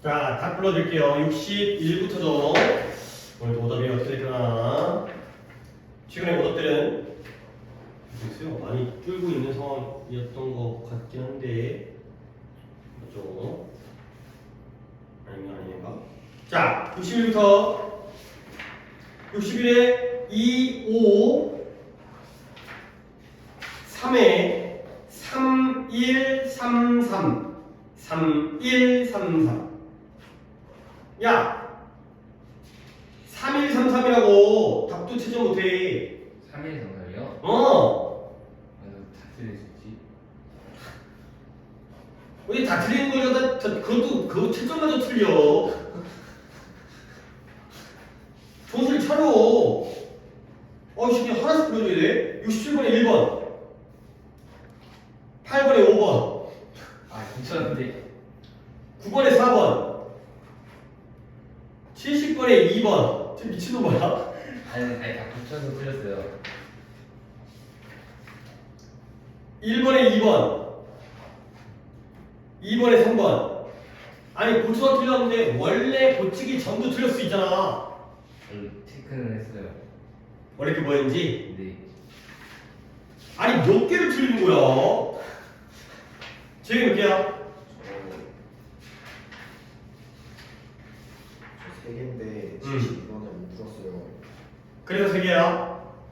자, 답 불러드릴게요. 61부터죠. 오늘 오답이 어떻게 될까나. 최근에 오답들은 글쎄요, 많이 줄고 있는 상황이었던 것 같긴 한데 맞죠? 아닌가? 자, 61부터 61에 2, 5 3에 3, 1, 3, 3 3, 1, 3, 3 야! 3, 1, 3, 3이라고 답도 채점 못해. 3일 정답이요? 다 틀리셨지? 왜 다 틀리는 거려다 그것도 그거 채점마저 틀려. 정신 차려. 이 새끼 하나씩 불러줘야 돼. 67번에 1번 8번에 5번 괜찮은데. 9번에 4번 70번에 2번 지금 미친놈이야. 아니 다 붙여서 틀렸어요. 1번에 2번 2번에 3번 아니 고쳐서 틀렸는데 원래 고치기 전도 틀릴 수 있잖아. 체크는 했어요. 원래 그게 뭐였는지. 네. 아니 몇 개를 틀리는 거야? 제가 몇 개야? 저 3개인데 72번을 못 풀었어요. 그래서 3개야?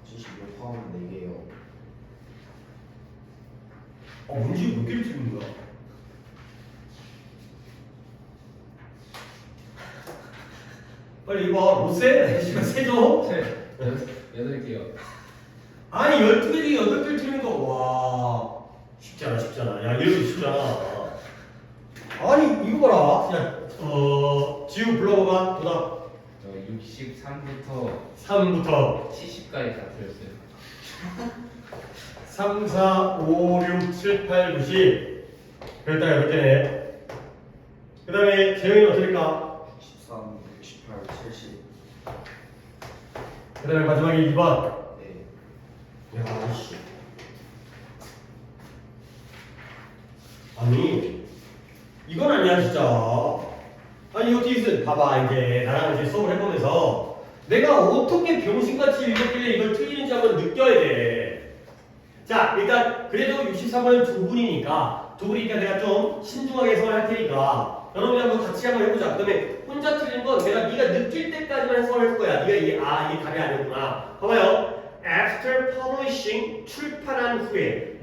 72번 포함하면 4개예요. 문제 몇 개를 틀리는 거야? 빨리 이거 못 세? 시간 세죠? 8개요. 아니 12개 중에 8개를 틀리는 거. 와 쉽지 않아. 야 이러기 쉽잖아. 아니 이거 봐라. 그냥 지우 불러봐봐. 도답 저 63부터 3부터 70까지 다 틀렸어요. 3, 4, 5, 6, 7, 8, 9, 10 그랬다 8개네. 그 다음에 재영이는 어떻게 될까? 63, 68, 70. 그 다음에 마지막에 2번. 네. 야, 씨. 아니, 이건 아니야, 진짜. 아니, 어떻게 있어? 봐봐, 이제 나랑 이제 수업을 해보면서 내가 어떻게 병신같이 읽었길래 이걸 틀리는지 한번 느껴야 돼. 자, 일단 그래도 63번은 두 분이니까 내가 좀 신중하게 해석을 할 테니까 여러분이 한번 같이 한번 해보자. 그 다음에 혼자 틀린 건 네가 느낄 때까지만 해석을 할 거야. 네가 이게 답이 아니었구나. 봐봐요. After publishing, 출판한 후에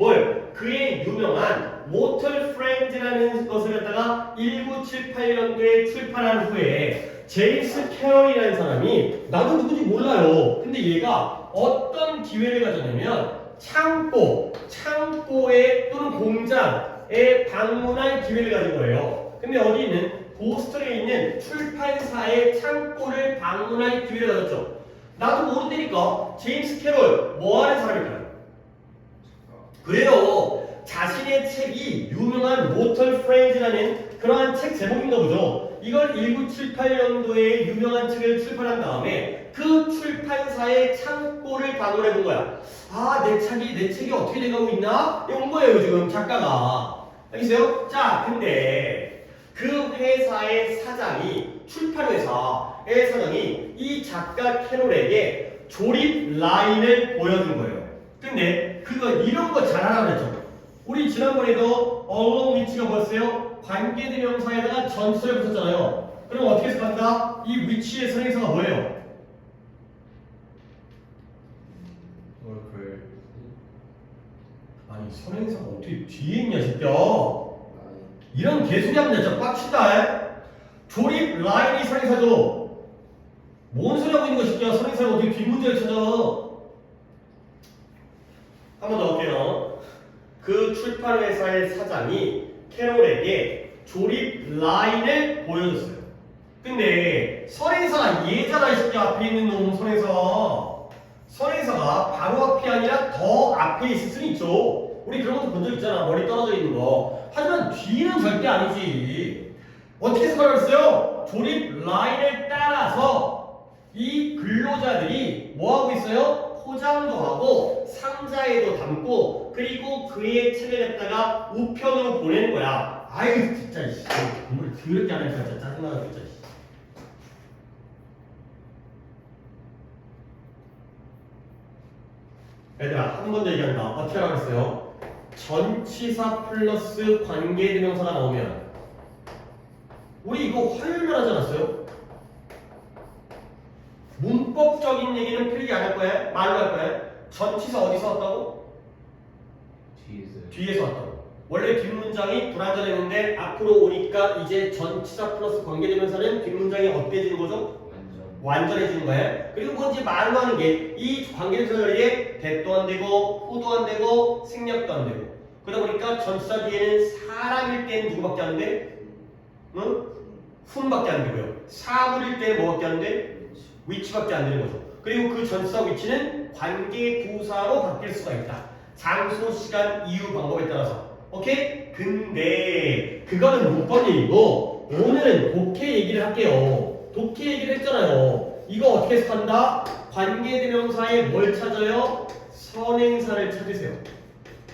그의 유명한 Water Friends라는 것을 갖다가 1978년도에 출판한 후에 제임스 캐럴이라는 사람이 나도 누군지 몰라요. 근데 얘가 어떤 기회를 가졌냐면 창고에 또는 공장에 방문할 기회를 가진 거예요. 근데 어디 있는 보스턴에 있는 출판사의 창고를 방문할 기회를 가졌죠. 나도 모른다니까. 제임스 캐럴 뭐 하는 사람일까요? 그래요. 자신의 책이 유명한 모터 프렌즈라는 그러한 책 제목인가 보죠. 이걸 1978년도에 유명한 책을 출판한 다음에 그 출판사의 창고를 방문해 본 거야. 내 책이 어떻게 돼가고 있나? 온 거예요, 지금 작가가. 알겠어요? 자, 근데 그 회사의 사장이, 출판회사의 사장이 이 작가 캐롤에게 조립 라인을 보여준 거예요. 근데 이런 거 잘하라고 그랬죠. 우리 지난번에도 along with가 뭐였어요? 관계대명사에다가 전치사를 붙였잖아요. 그럼 어떻게 해석할까? 이 with의 선행사가 뭐예요? 아니 선행사가 어떻게 뒤에 있냐 싶냐? 이런 개소리 하면 진짜 빡치다. 조립 라인이 선행사죠. 뭔 소리 하고 있는 거 싶냐? 선행사가 어떻게 뒷문제를 찾아? 한 번 더 할게요. 그 출판회사의 사장이 캐롤에게 조립 라인을 보여줬어요. 근데 선행사가 얘잖아, 이 새끼. 앞에 있는 놈 선행사가 바로 앞이 아니라 더 앞에 있을 수는 있죠. 우리 그런 것도 본 적 있잖아. 머리 떨어져 있는 거. 하지만 뒤는 절대 아니지. 어떻게 해석하랬어요? 조립 라인을 따라서 이 근로자들이 뭐 하고 있어요? 포장도 하고 상자에도 담고 그리고 그의 책을 갖다가 우편으로 보내는 거야. 아유 진짜 씨. 공부를 더럽게 안 하니까 진짜 짜증나다 진짜. 씨. 얘들아 한 번 더 얘기한다. 어떻게 하라고 했어요? 전치사 플러스 관계대명사가 나오면 우리 이거 화요일날 하지 않았어요? 문법적인 얘기는 필기 안 할 거야? 말로 할 거야? 전치사 어디서 왔다고? 뒤에서. 뒤에서 왔다고. 원래 뒷문장이 불완전했는데 앞으로 오니까 이제 전치사 플러스 관계대명사는 뒷문장이 어때지는 거죠? 완전. 완전해지는 거예요. 그리고 뭐 이제 말로 하는 게 이 관계대명사들에게 대도 안 되고 호도 안 되고 생략도 안 되고 그러다 보니까 전치사 뒤에는 사람일 때는 누구밖에 안 돼? 응? 품밖에 안 되고요. 사물일 때는 뭐밖에 안 돼? 위치밖에 안 되는 거죠. 그리고 그 전치사 위치는 관계 부사로 바뀔 수가 있다. 장소, 시간, 이유, 방법에 따라서. 오케이? 근데 그거는 문법 얘기고 오늘은 독해 얘기를 할게요. 독해 얘기를 했잖아요. 이거 어떻게 해석한다? 관계대명사에 뭘 찾아요? 선행사를 찾으세요.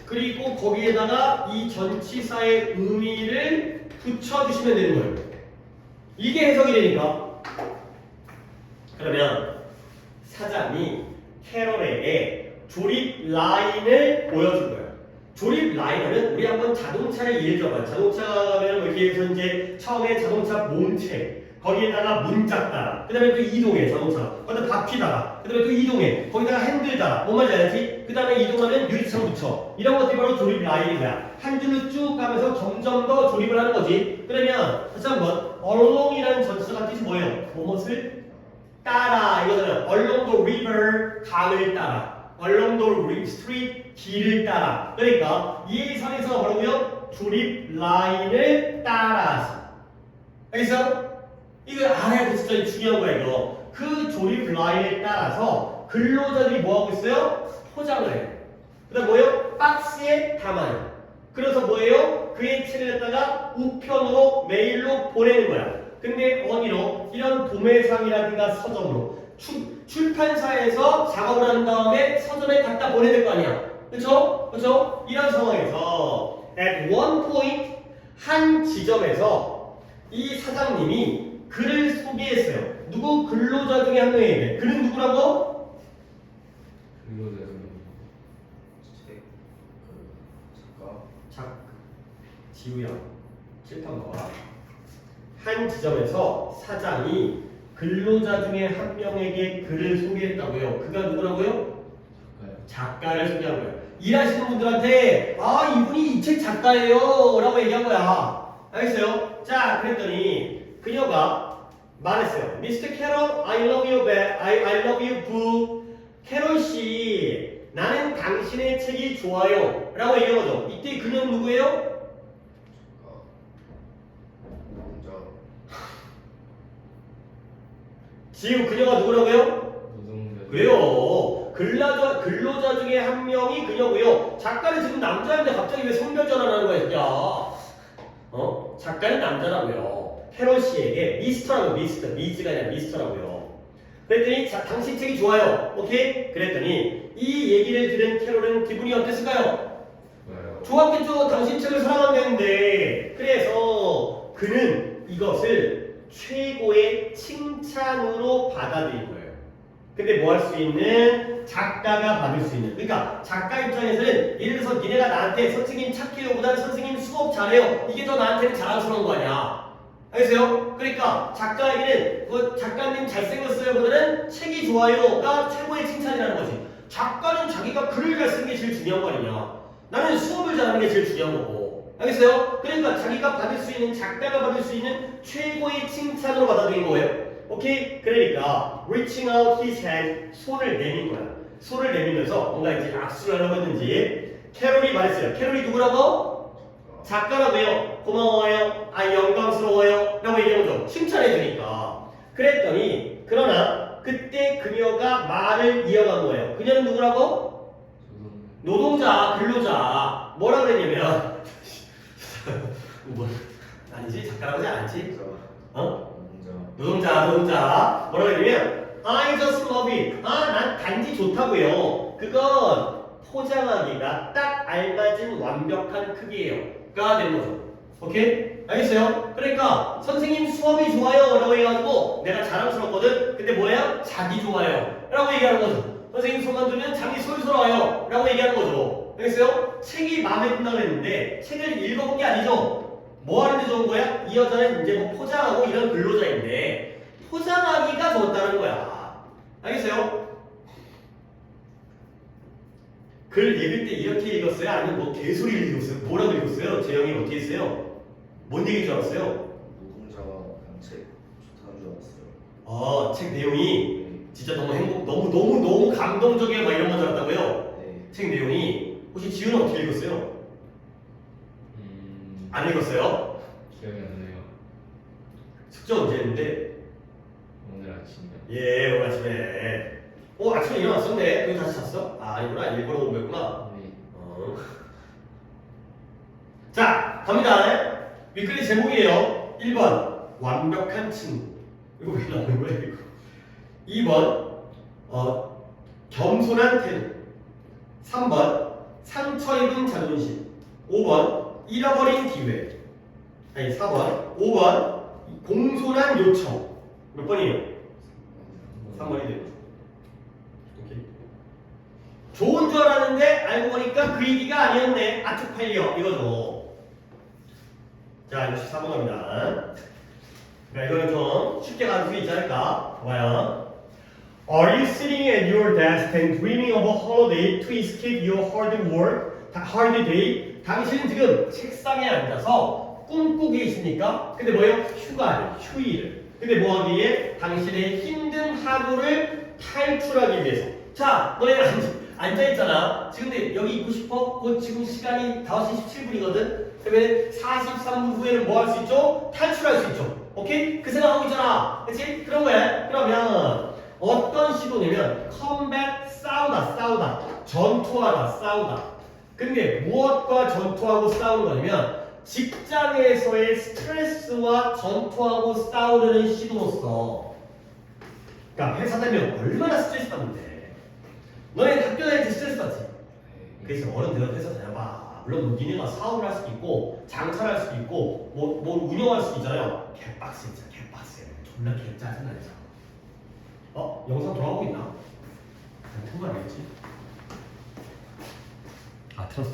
그리고 거기에다가 이 전치사의 의미를 붙여주시면 되는 거예요. 이게 해석이 되니까 그러면 사장이 캐럴에게 조립 라인을 보여준 거예요. 조립 라인 하면 우리 한번 자동차를 예를 들어봐요. 자동차면 이렇게 해서 이제 처음에 자동차 몸체 거기에다가 문짝 달아. 그 다음에 또 이동해 자동차가. 거기다 바퀴 달아. 그 다음에 또 이동해. 거기다가 핸들 달아. 뭔 말인지 알지? 그 다음에 이동하면 유리창 붙여. 이런 것들이 바로 조립 라인인 거야. 한 줄로 쭉 가면서 점점 더 조립을 하는 거지. 그러면 다시 한번 along이라는 전치사가 뜻이 뭐예요? 무엇을 따라 이거잖아요. along the river 강을 따라. along the street 길을 따라. 그러니까 이 선에서 뭐라고요? 조립 라인을 따라서. 알겠어요? 이거 알아야 돼. 진짜 중요한 거야 이거. 그 조립 라인에 따라서 근로자들이 뭐하고 있어요? 포장을 해요. 그 다음 뭐예요? 박스에 담아요. 그래서 뭐예요? 그의 책을 갖다가 우편으로 메일로 보내는 거야. 근데 어디로? 이런 도매상이라든가 서점으로 출판사에서 작업을 한 다음에 서점에 갖다 보내야 될 거 아니야. 그쵸? 그쵸? 이런 상황에서 at one point 한 지점에서 이 사장님이 글을 소개했어요. 누구? 근로자 중에 한 명에게. 그는 누구라고? 근로자. 잠깐. 지우야. 칠판 봐봐. 한 지점에서 사장이 근로자 중에 한 명에게 글을 소개했다고요. 그가 누구라고요? 작가를 소개한 거예요. 일하시는 분들한테 아 이분이 이 책 작가예요 라고 얘기한 거야. 알겠어요? 자 그랬더니 그녀가 말했어요. Mr. Carroll, I love you, I love you, book. 캐롤 씨, 나는 당신의 책이 좋아요 라고 얘기한 거죠. 이때 그녀는 누구예요? 지금 그녀가 누구라고요? 노동자. 그래요. 근로자 중에 한 명이 그녀고요. 작가는 지금 남자인데 갑자기 왜 성별 전환하는 거야, 진짜? 작가는 남자라고요. 캐롤 씨에게 미스터라고 미즈가 아니라 미스터라고요. 그랬더니 당신 책이 좋아요. 오케이? 그랬더니 이 얘기를 들은 캐롤은 기분이 어땠을까요? 좋았겠죠. 당신 책을 사랑한다는데. 그래서 그는 이것을 최고의 칭찬으로 받아들인 거예요. 근데 뭐 할 수 있는? 작가가 받을 수 있는. 그러니까 작가 입장에서는 예를 들어서 니네가 나한테 선생님 착해요 보다는 선생님 수업 잘해요 이게 더 나한테는 자랑스러운 거 아니야. 알겠어요? 그러니까 작가에게는 뭐 작가님 잘생겼어요 보다는 책이 좋아요가 최고의 칭찬이라는 거지. 작가는 자기가 글을 잘 쓰는 게 제일 중요한 거 아니냐. 나는 수업을 잘하는 게 제일 중요한 거고. 알겠어요? 그러니까 자기가 받을 수 있는 작가가 받을 수 있는 최고의 칭찬으로 받아들인 거예요. 오케이? 그러니까 reaching out his hand 손을 내민 거야. 손을 내밀면서 뭔가 이제 악수를 하려고 했는지 캐롤이 말했어요. 캐롤이 누구라고? 작가라고요. 고마워요. 아 영광스러워요. 라고 얘기한 거죠. 칭찬해 주니까. 그랬더니 그러나 그때 그녀가 말을 이어간 거예요. 그녀는 누구라고? 노동자, 근로자. 뭐라 그랬냐면 뭐 아니지? 작가라고 하지 않지? 노동자. 뭐라고 했냐면 I just love it. 난 단지 좋다고요. 그건 포장하기가 딱 알맞은 완벽한 크기예요. 가 된 거죠. 오케이? 알겠어요? 그러니까 선생님 수업이 좋아요 라고 해가지고 내가 자랑스럽거든. 근데 뭐예요? 자기 좋아요 라고 얘기하는 거죠. 선생님 수업만 들으면 자기 쏠쏠해요 라고 얘기하는 거죠. 알겠어요? 책이 마음에 든다고 했는데 책을 읽어본 게 아니죠. 뭐 하는데 좋은 거야? 이 여자는 이제 뭐 포장하고 이런 근로자인데 포장하기가 좋다는 거야. 알겠어요? 글 읽을 때 이렇게 읽었어요? 아니면 뭐 개소리를 읽었어요? 뭐라고 읽었어요? 재영이 어떻게 했어요? 뭔 얘기인 줄 알았어요? 노동자가 그냥 책 좋다는 줄 알았어요. 책 내용이 네. 진짜 너무 너무 감동적이야 막 이런 건 줄 알았다고요? 네. 책 내용이 혹시 지훈은 어떻게 읽었어요? 안 읽었어요? 기억이 안 나요. 숙제 언제 했는데? 오늘 아침에. 예, 오늘 아침에. 아침에 일어났었네. 그리고 다시 잤어? 아니구나. 일부러 온 거였구나. 네. 자, 갑니다. 위클리 제목이에요. 1번 완벽한 친구. 이거 왜 나오는 거야 이거? 2번 겸손한 태도. 3번 상처 입은 자존심. 5번 잃어버린 기회. 아니 4번 5번 공손한 요청. 몇 번이에요? 3번이 돼요. 오케이. 좋은 줄 알았는데 알고 보니까 그 얘기가 아니었네. 아축팔려 이거죠. 자, 이제 14번 갑니다. 그러니까 이거는 좀 쉽게 갈 수 있지 않을까? 봐봐요. Are you sitting at your desk and dreaming of a holiday to escape your hard work, hard day? 당신은 지금 책상에 앉아서 꿈꾸고 계십니까? 근데 뭐예요? 휴가를, 휴일을. 근데 뭐 하기 위해? 당신의 힘든 하루를 탈출하기 위해서. 자, 너네 앉아있잖아. 지금 근데 여기 있고 싶어? 곧 지금 시간이 5시 17분이거든? 그러면 43분 후에는 뭐 할 수 있죠? 탈출할 수 있죠. 오케이? 그 생각하고 있잖아. 그치? 그런 거야. 그러면 어떤 시도냐면 컴백, 싸우다. 전투하다, 싸우다. 근데 무엇과 전투하고 싸우는 거냐면 직장에서의 스트레스와 전투하고 싸우려는 시도로서. 그러니까 회사 다니면 얼마나 스트레스 받는데. 너네 학교 다닐 때 스트레스 받지? 그래서 어른들은 회사 다녀봐. 물론 니네가 사업을 할 수도 있고 장사를 할 수도 있고 뭐 운영할 수도 있잖아요. 개빡세 진짜 개빡세. 존나 개짜증나 진짜. 영상 돌아가고 있나? 통화 아니겠지? 틀었어.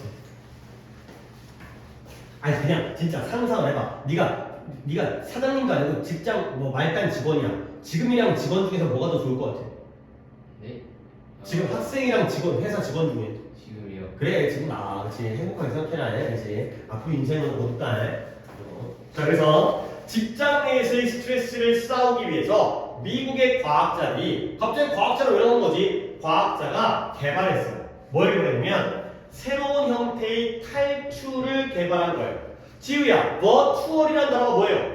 아니 그냥 진짜 상상을 해봐. 네가 사장님도 아니고 직장 뭐 말단 직원이야. 지금이랑 직원 중에서 뭐가 더 좋을 것 같아? 네? 지금 학생이랑 직원 회사 직원 중에. 지금이요. 그래 지금 그렇지 행복하게 생각해라 그렇지 앞으로 인생은 어둡다. 자 그래서 직장 내에서의 스트레스를 싸우기 위해서 미국의 과학자들이 갑자기 과학자를 왜 나온 거지? 과학자가 개발했어요. 뭘 개발했냐면 새로운 형태의 탈출을 개발한 거예요. 지우야 버추얼이라는 단어가 뭐예요?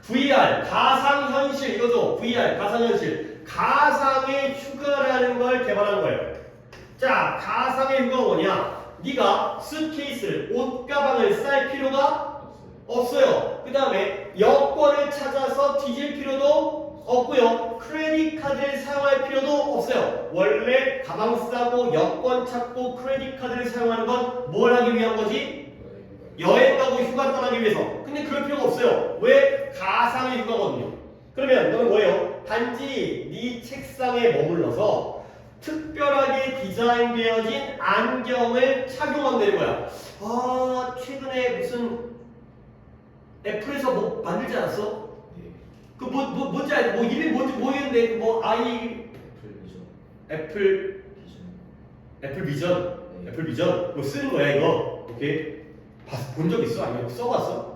VR 가상현실 이거죠. VR 가상현실 가상의 휴가라는 걸 개발한 거예요. 자, 가상의 휴가가 뭐냐? 네가 수트케이스를, 옷가방을 쌀 필요가 없어요. 그 다음에 여권을 찾아서 뒤질 필요도 없고요. 크레딧 카드를 사용할 필요도 없어요. 원래 가방 싸고 여권 찾고 크레딧 카드를 사용하는 건 뭘 하기 위한 거지? 여행 가고 휴가 떠나기 위해서. 근데 그럴 필요가 없어요. 왜? 가상의 휴가거든요. 그러면 너는 뭐예요? 단지 네 책상에 머물러서 특별하게 디자인되어진 안경을 착용하면 되는 거야. 최근에 무슨 애플에서 뭐 만들지 않았어? 그 뭔지 알고 뭐 이름이 뭔지 모르겠는데 뭐 애플 비전 뭐 쓰는 거야 이거. 오케이. 본 적 있어? 아니면 써봤어?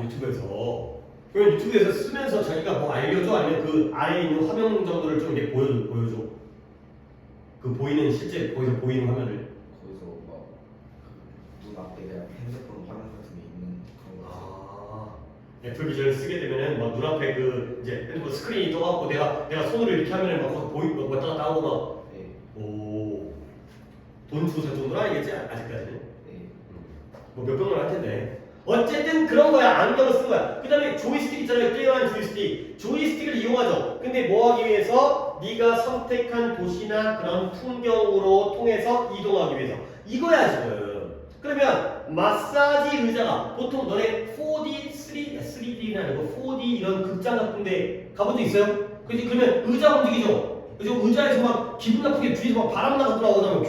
유튜브에서. 그럼 유튜브에서 쓰면서 자기가 뭐 알려줘? 아니면 그 아래에 있는 화면 정도를 좀 이렇게 보여줘? 그 보이는 실제 거기서 보이는 화면을. 거기서 막눈 앞에 그냥 핸드폰 화면 같은 게 있는 그런 거. 애플 비전을 쓰게 되면은 막 눈앞에 그 이제 핸드폰 스크린이 떠갖고 내가 손으로 이렇게 하면은 막 보이고 왔다 갔다 하고 막. 네. 돈 주고 살 정도는 아니겠지 아직까지는. 네. 뭐 몇백만 원 할 텐데. 어쨌든 그런 거야. 안경을 쓴 거야. 그 다음에 조이스틱 있잖아요. 게임하는 조이스틱. 조이스틱을 이용하죠. 근데 뭐 하기 위해서? 네가 선택한 도시나 그런 풍경으로 통해서 이동하기 위해서. 이거야 지금. 그러면 마사지 의자가 보통 너네 4D, 3D는 아니고 4D 이런 극장 같은데 가본 적 있어요? 그지? 그러면 의자 움직이죠? 그죠? 의자에서 막 기분 나쁘게 뒤에서 막 바람 나고 나오면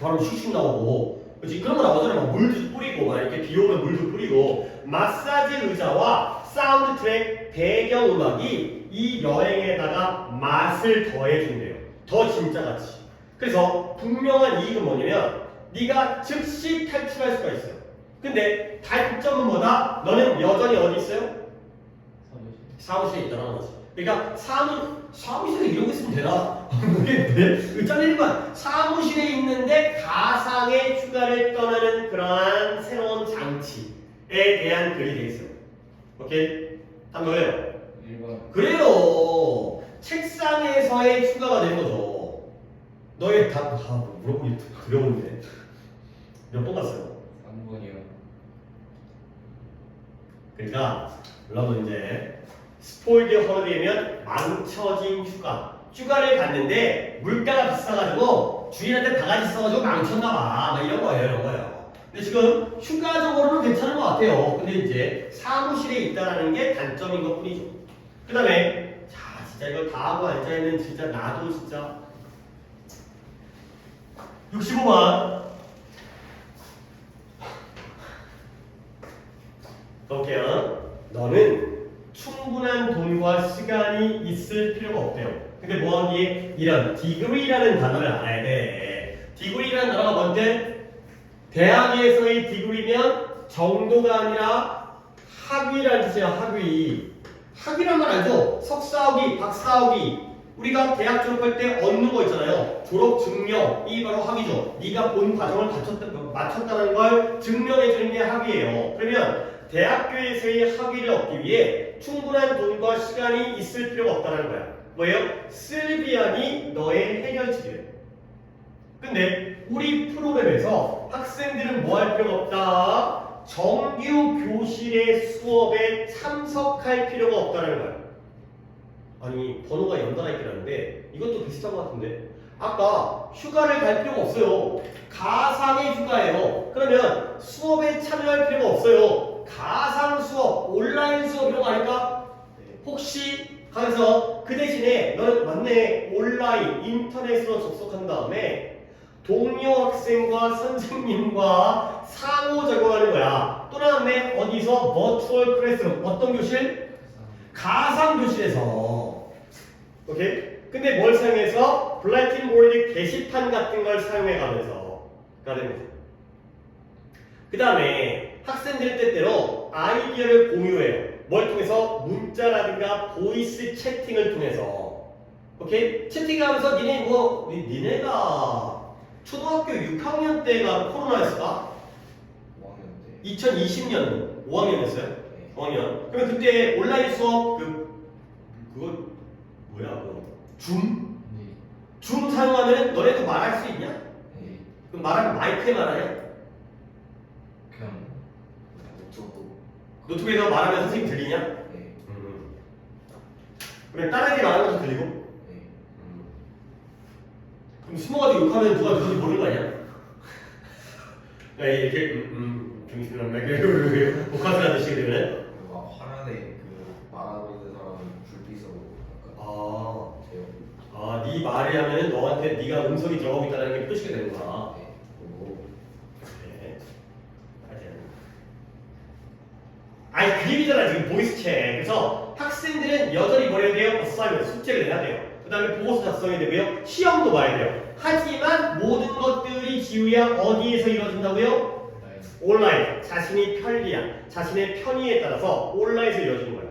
바람 슉슉 나오고 그지? 그런 거 나오잖아요. 막 물도 뿌리고 막 이렇게 비 오면 물도 뿌리고 마사지 의자와 사운드 트랙 배경음악이 이 여행에다가 맛을 더해준대요. 더 진짜같이. 그래서 분명한 이익은 뭐냐면 네가 즉시 탈출할 수가 있어요. 근데 단점은 뭐다? 너는 여전히 어디 있어요? 사무실에 있다는 거지. 그러니까 사무실에 이러고 있으면 되나? 모르겠는데? 잘리는 건 사무실에 있는데 가상의 휴가를 떠나는 그러한 새로운 장치에 대한 글이 돼 있어요. 오케이? 한번 왜요? 1번. 그래요. 책상에서의 휴가가 되는 거죠. 너의 답 물어보기 두려운데 몇 번 갔어요? 3번이요. 그러니까 물론 이제 스포일드 허리되면 망쳐진 휴가를 갔는데 물가가 비싸가지고 주인한테 바가지 써가지고 망쳤나봐 막 이런 거예요. 근데 지금 휴가적으로는 괜찮은 것 같아요. 근데 이제 사무실에 있다라는 게 단점인 것 뿐이죠. 그 다음에 자 진짜 이걸 다 하고 앉아있는 진짜 나도 진짜 65번 볼게요. 너는 충분한 돈과 시간이 있을 필요가 없대요. 근데 뭐하기에 이런 degree라는 단어를 알아야 돼. degree라는 단어가 뭔데? 대학에서의 degree면 정도가 아니라 학위라는 뜻이에요. 학위란 말 알죠? 석사학위, 박사학위. 우리가 대학 졸업할 때 얻는 거 있잖아요. 졸업 증명, 이 바로 학위죠. 네가 본 과정을 마쳤다는 걸 증명해주는 게 학위예요. 그러면 대학교에서의 학위를 얻기 위해 충분한 돈과 시간이 있을 필요가 없다는 거야. 뭐예요? 슬비안이 너의 해결책이래요. 근데 우리 프로그램에서 학생들은 뭐 할 필요가 없다? 정규 교실의 수업에 참석할 필요가 없다는 거야. 아니 번호가 연달아 있긴 한데 이것도 비슷한 것 같은데 아까 휴가를 갈 필요가 없어요. 가상의 휴가예요. 그러면 수업에 참여할 필요가 없어요. 가상 수업, 온라인 수업 이런 거 아닐까? 혹시 가서 그 대신에 너는 맞네 온라인 인터넷으로 접속한 다음에 동료 학생과 선생님과 상호작용하는 거야. 또 나왔네 어디서 버추얼 클래스룸 어떤 교실? 가상 교실에서. 오케이? 근데 뭘 사용해서? 블랙보드 게시판 같은 걸 사용해 가면서 가는 거죠. 그 다음에 학생들 때때로 아이디어를 공유해요. 뭘 통해서? 문자라든가 보이스 채팅을 통해서. 오케이? 채팅하면서 니네가 초등학교 6학년 때가 코로나였을까? 5학년 때 2020년 5학년이었어요? 네. 5학년. 그러면 그때 온라인 수업 그거 뭐야 그거 줌? 네. 줌 사용하면 너네도 말할 수 있냐? 네. 그럼 말하면 마이크에 말하냐? 그냥 노트북에서 말하면 선생님 들리냐? 네. 그러면 다른 애들 말하는 것도 들리고? 네. 그럼 숨어가지고 욕하면 누가 누군지 모르는 거 아니야? 야, 이렇게 정신을 복화술 하듯이 그러면 그리고 막 화면에 그 말하고 있는 사람은 불빛으로 아, 제어. 네 말을 하면은 너한테 네가 음성이 들어가고 있다는 게 표시가 되는구나. 네. 그리고 네. 아니 그 얘기잖아 지금 보이스 채. 그래서 학생들은 여전히 뭘 해야 돼요? 어사이먼 숙제를 해야 돼요. 그 다음에 보고서 작성해야 되고요. 시험도 봐야 돼요. 하지만 모든 것들이 지우야 어디에서 이루어진다고요? 온라인. 자신이 편리한, 자신의 편의에 따라서 온라인에서 이루어지는 거예요.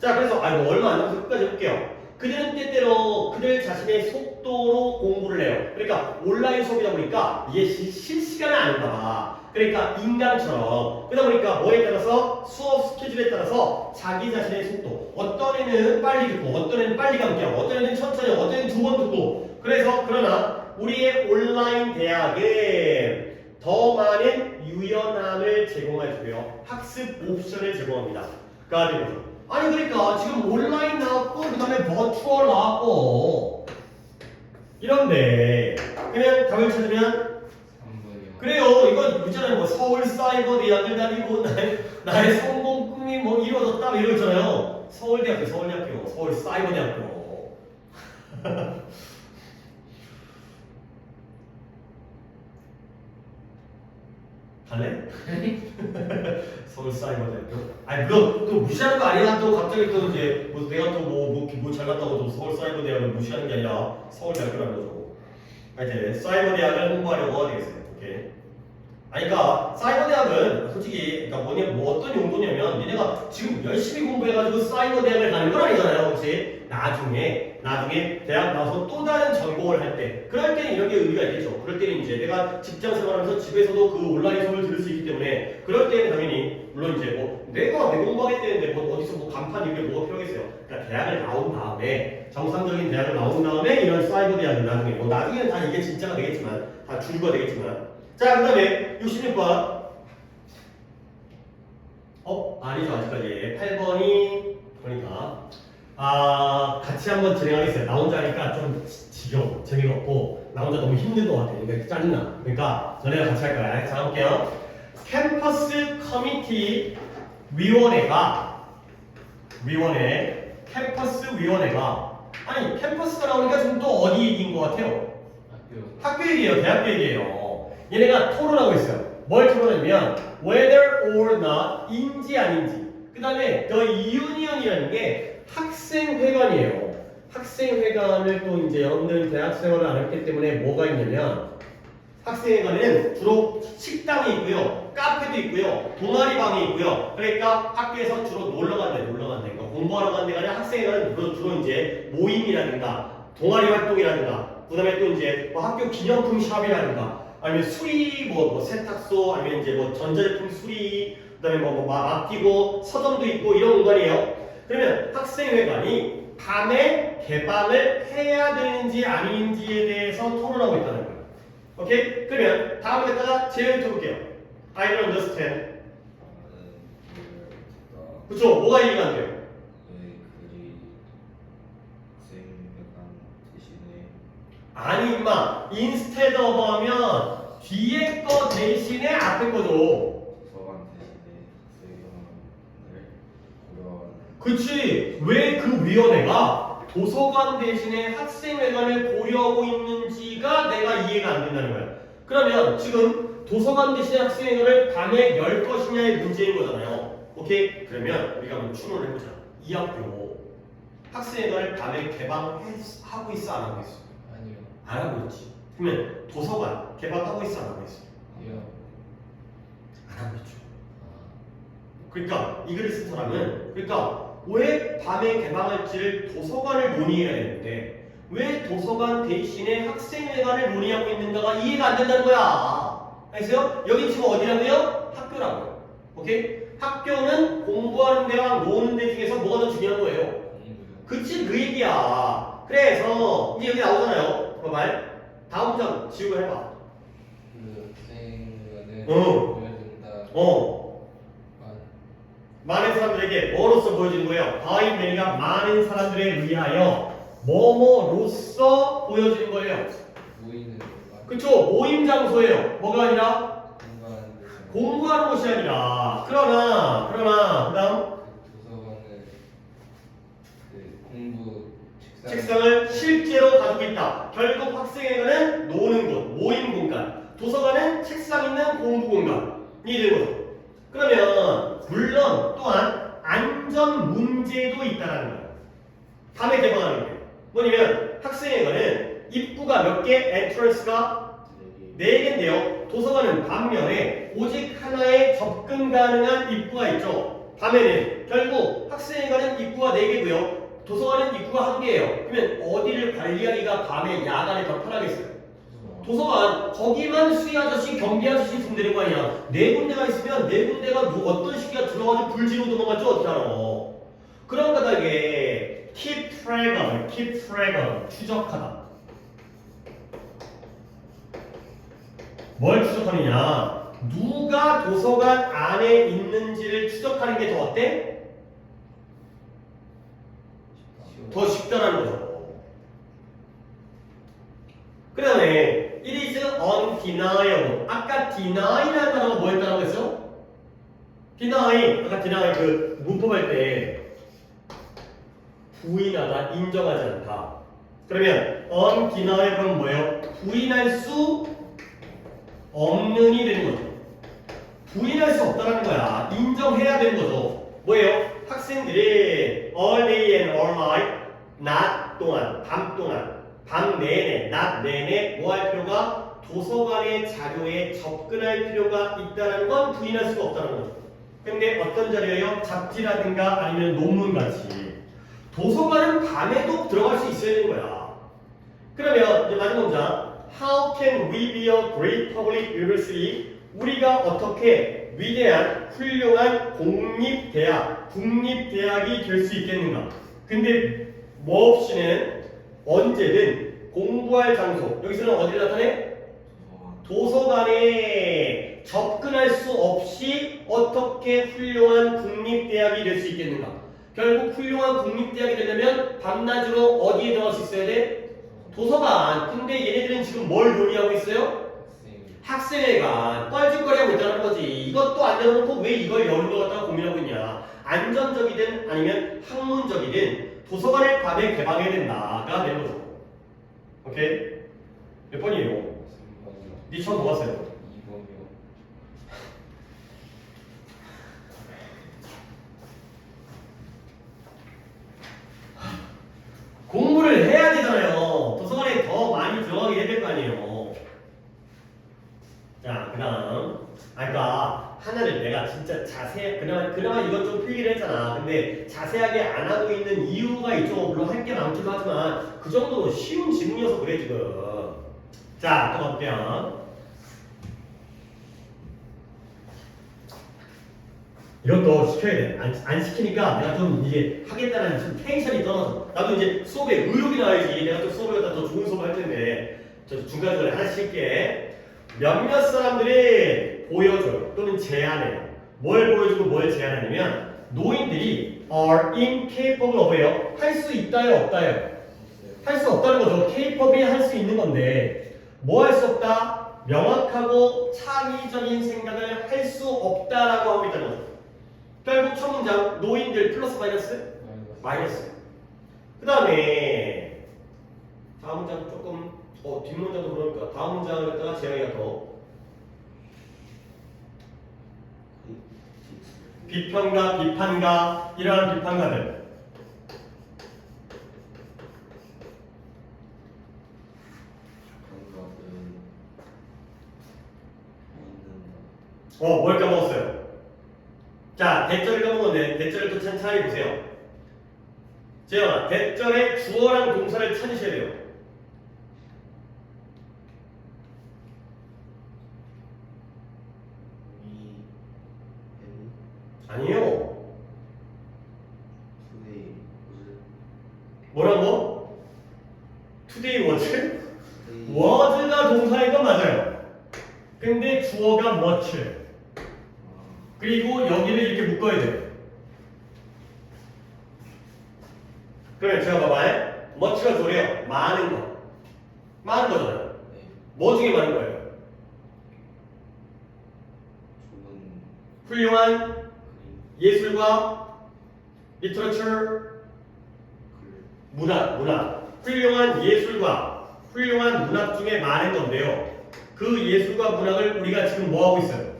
자 그래서 뭐 얼마 안 남아서 끝까지 볼게요. 그들은 때때로 그들 자신의 속도로 공부를 해요. 그러니까 온라인 수업이다 보니까 이게 실시간은 아닌가 봐. 그러니까 인간처럼. 그러다 보니까 뭐에 따라서 수업 스케줄에 따라서 자기 자신의 속도. 어떤 애는 빨리 듣고 어떤 애는 빨리 감기하고 어떤 애는 천천히 하고 어떤 애는 두 번 듣고. 그래서 그러나 우리의 온라인 대학은 더 많은 유연함을 제공해주고요. 학습 옵션을 제공합니다. 그러니까 아니 그러니까 지금 온라인 나왔고 그 다음에 버추얼 나왔고 이런데 그냥 답을 찾으면 3번이요. 그래요. 이거 있잖아요. 뭐 서울 사이버 대학을 다니고 나의 성공 꿈이 뭐 이루어졌다 뭐 이런 거 있잖아요. 서울대학교, 서울 사이버 대학교. 갈래? 서울 사이버 대학교? 아니 물론 또 무시하는 거 아니야. 또 갑자기 또 이제 뭐 내가 또 뭐 잘났다고 또 서울 사이버 대학을 무시하는 게 아니라 서울 대학교라는 거죠. 이제 사이버 대학을 홍보하려고 되겠어요. 오케이. 아니 그러니까 사이버 대학은 솔직히 그러니까 뭐 어떤 용도냐면 니네가 지금 열심히 공부해가지고 사이버 대학을 가는 건 아니잖아요. 그렇지? 나중에 대학 나와서 또 다른 전공을 할 때 그럴 때는 이런 게 의미가 있겠죠. 그럴 때는 이제 내가 직장 생활하면서 집에서도 그 온라인 수업을 들을 수 있기 때문에 그럴 때는 당연히 물론 이제 뭐 내가 내 공부하겠다는데 뭐 어디서 뭐 간판 이게 뭐가 필요하겠어요. 그러니까 대학을 나온 다음에 정상적인 대학을 나온 다음에 이런 사이버 대학을 나중에 뭐 나중에는 다 이게 진짜가 되겠지만 다 주류가 되겠지만 자 그 다음에 66번 아니죠 아직까지 8번이 그러니까 같이 한번 진행하겠어요. 나 혼자 하니까 좀 지겨워 재미가 없고 나 혼자 너무 힘든 것 같아. 그러니까 짜증나. 그러니까 너네가 같이 할 거야. 자 볼게요. 캠퍼스 커미티 위원회가 캠퍼스 위원회가 아니 캠퍼스가 나오니까 지금 또 어디 얘기인 것 같아요? 학교 얘기예요. 대학교 얘기예요. 얘네가 토론하고 있어요. 뭘 토론하냐면 whether or not 인지 아닌지. 그 다음에 the union이라는 게 학생회관이에요. 학생회관을 또 이제 여러분들은 대학생활을 안 했기 때문에 뭐가 있냐면 학생회관에는 주로 식당이 있고요, 카페도 있고요, 동아리방이 있고요. 그러니까 학교에서 주로 놀러 간다. 그러니까 공부하러 가는 데가 아니라 학생회관은 주로 이제 모임이라든가 동아리 활동이라든가 그다음에 또 이제 뭐 학교 기념품 샵이라든가 아니면 수리 뭐 세탁소 아니면 이제 뭐 전자제품 수리 그다음에 뭐 맡기고 서점도 있고 이런 공간이에요. 그러면 학생회관이 밤에 개방을 해야 되는지 아닌지에 대해서 토론하고 있다는 거예요. 오케이? 그러면 다음에다가 제외를 해볼게요. I don't understand. 그쵸? 뭐가 이해가 안 돼요? 아니 임마 instead of 하면 뒤에 거 대신에 앞에 거죠. 그치? 왜 그 위원회가 도서관 대신에 학생회관을 고려하고 있는지가 내가 이해가 안 된다는 거야. 그러면 지금 도서관 대신에 학생회관을 밤에 열 것이냐의 문제인 거잖아요. 오케이? 그러면 우리가 한번 추론을 해보자. 이 학교 학생회관을 밤에 개방하고 있어 안 하고 있어? 아니요. 안 하고 있지. 그러면 도서관 개방하고 있어 안 하고 있어? 안 하고 있죠. 그러니까 이 글을 쓴 사람은 그러니까 왜 밤에 개방할지를 도서관을 논의해야 되는데 왜 도서관 대신에 학생회관을 논의하고 있는가가 이해가 안 된다는 거야. 알겠어요? 여기 지금 어디라고요? 학교라고요. 오케이? 학교는 공부하는 데랑 노는 데 중에서 뭐가 더 중요한 거예요? 그치 그 얘기야. 그래서 이제 여기 나오잖아요. 그 말 다음 점 지우고 해봐. 그 학생회관을 어. 보여준다. 많은 사람들에게 뭐로서 보여주는 거예요? by many가 많은 사람들에 의하여 뭐뭐로서 보여주는 거예요. 모이는 그쵸? 모임 장소예요. 뭐가 아니라 공부하는 공부하는 곳이 아니라 그러나 그다음 도서관을 그 공부 책상을 실제로 가지고 있다. 결국 학생회관은 노는 곳, 모임 공간, 도서관은 책상 있는 공부 공간이 되는 거죠. 그러면 물론 또한 안전 문제도 있다는 거예요. 밤에 개방하는 게 뭐냐면 학생회관은 입구가 몇 개? 엔트런스가 4개인데요. 도서관은 반면에 오직 하나의 접근 가능한 입구가 있죠. 밤에는 결국 학생회관은 입구가 4개고요. 도서관은 입구가 1개예요. 그러면 어디를 관리하기가 밤에 야간에 더 편하겠어요? 도서관 거기만 수희 아저씨 경비 아저씨 분들인 거 아니야. 4군데가 있으면 4군데가 어떤 시기가 들어가지고 불지로 도망갔죠. 어떻게 알아? 그런 거다게 keep track of 추적하다. 뭘 추적하느냐? 누가 도서관 안에 있는지를 추적하는 게 더 어때? 더 쉽다는 거죠. 그 다음에 it is undeniable. 아까 deny라는 단어가 뭐였다고 했어? deny. 아까 deny 그 문법할 때 부인하다, 인정하지 않다. 그러면 undeniable은 뭐예요? 부인할 수 없는이 되는 거죠. 부인할 수 없다는 거야. 인정해야 되는 거죠. 뭐예요? 학생들이 all day and all night, 낮 동안, 밤 동안, 밤 내내, 낮 내내 뭐 할 필요가? 도서관의 자료에 접근할 필요가 있다는 건 부인할 수가 없다는 거죠. 근데 어떤 자료예요? 잡지라든가 아니면 논문같이. 도서관은 밤에도 들어갈 수 있어야 되는 거야. 그러면 이제 마지막 문장. How can we be a great public university? 우리가 어떻게 위대한 훌륭한 공립대학, 국립대학이 될 수 있겠는가? 근데 뭐 없이는 언제든 공부할 장소, 여기서는 어디를 나타내? 도서관에 접근할 수 없이 어떻게 훌륭한 국립대학이 될 수 있겠는가? 결국 훌륭한 국립대학이 되려면 밤낮으로 어디에 들어갈 수 있어야 돼? 도서관. 근데 얘네들은 지금 뭘 논의하고 있어요? 학생회관. 뻘짓거리하고 있다는 거지. 이것도 안 열어놓고 왜 이걸 여는 거 갖다가 고민하고 있냐. 안전적이든 아니면 학문적이든 도서관을 밤에 개방해야 된다가 되는 거죠. 오케이? 몇 번이에요? 3번이요. 니 처음 뭐 봤어요? 2번이요. 공부를 해야 되잖아요. 도서관에 더 많이 들어가게 해야 될 거 아니에요. 자, 그 다음. 아까 하나를 내가 진짜 그나마 이건 좀 필기를 했잖아. 근데 자세하게 안 하고 있는 이유가 있죠. 물론 할 게 많기도 하지만 그 정도로 쉬운 지문이어서 그래, 지금. 자, 또 가볼게요. 이것도 시켜야 돼. 안 시키니까 내가 좀 이게 하겠다는 좀 텐션이 떨어져. 나도 이제 수업에 의욕이 나야지. 내가 또 수업에 갖다 더 좋은 수업을 할 텐데. 저 중간중간에 하나씩 할게. 몇몇 사람들이 보여줘요. 또는 제안해요. 뭘 보여주고 뭘 제안하냐면 노인들이 are incapable of예요. 할 수 있다요, 없다요? 할 수 없다는 거죠. capable이 할 수 있는 건데 뭐 할 수 없다? 명확하고 창의적인 생각을 할 수 없다라고 하고 있다는 거죠. 결국 첫 문장 노인들 플러스 마이너스? 마이너스. 그 다음에 다음 문장 조금 뒷문장도 그러니까 다음 문장을 갖다가 재영이가 더 비평가, 비판가 이러한 비판가들 뭘 까먹었어요? 자, 대절을 까먹었네. 대절을 또 찬찬히 보세요. 재영아, 대절의 주어랑 동사를 찾으셔야 돼요. 아니요. 뭐라고? Today was? was가 동사인 건 맞아요. 근데 주어가 much. 그리고 여기를 이렇게 묶어야 돼요. 그래, 제가 봐봐요. much가 뭐래요? 많은 거. 많은 거잖아요. 뭐 중에 많은 거예요? 훌륭한 예술과 literature 문학 훌륭한 예술과 훌륭한 문학 중에 많은 건데요. 그 예술과 문학을 우리가 지금 뭐 하고 있어요?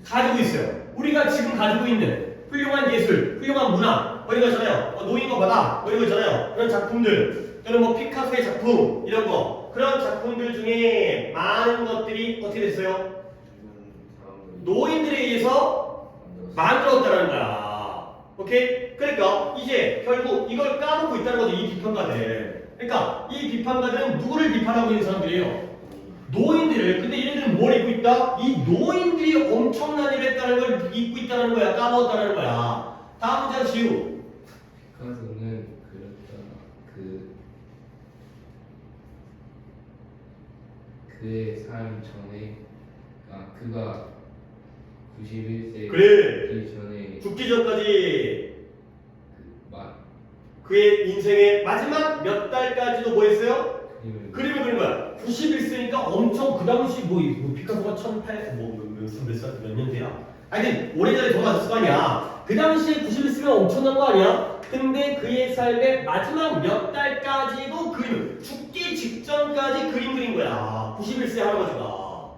가지고 있어요. 우리가 지금 가지고 있는 훌륭한 예술, 훌륭한 문학 뭐 이런 거 있잖아요. 노인과 바다 뭐 이런 거 있잖아요. 그런 작품들 또는 뭐 피카소의 작품 이런 거 그런 작품들 중에 많은 것들이 어떻게 됐어요? 노인들에 의해서 만들었다는 거야. 오케이? 그러니까 이제 결국 이걸 까먹고 있다는 거죠. 이 비판가들. 그러니까 이 비판가들은 누구를 비판하고 있는 사람들이에요? 노인들을. 근데 얘네들은 뭘 입고 있다? 이 노인들이 엄청난 일을 했다는 걸 입고 있다는 거야. 까먹었다는 거야. 다음 문장 지우. 피카소는 그렸잖아. 그의 삶 전에 그가 91세 그래. 되기 전에 죽기 전까지 그 그의 인생의 마지막 몇 달까지도 뭐 했어요? 그림을 그린 거야. 91세니까 엄청 그 당시 뭐 피카소가 1800 몇 년대야? 하여튼 오래전에 돌아가셨을 거 아니야. 그 당시에 91세면 엄청난 거 아니야? 근데 그의 삶의 마지막 몇 달까지도 그림, 죽기 직전까지 그림 그린 거야. 91세 할아버지가.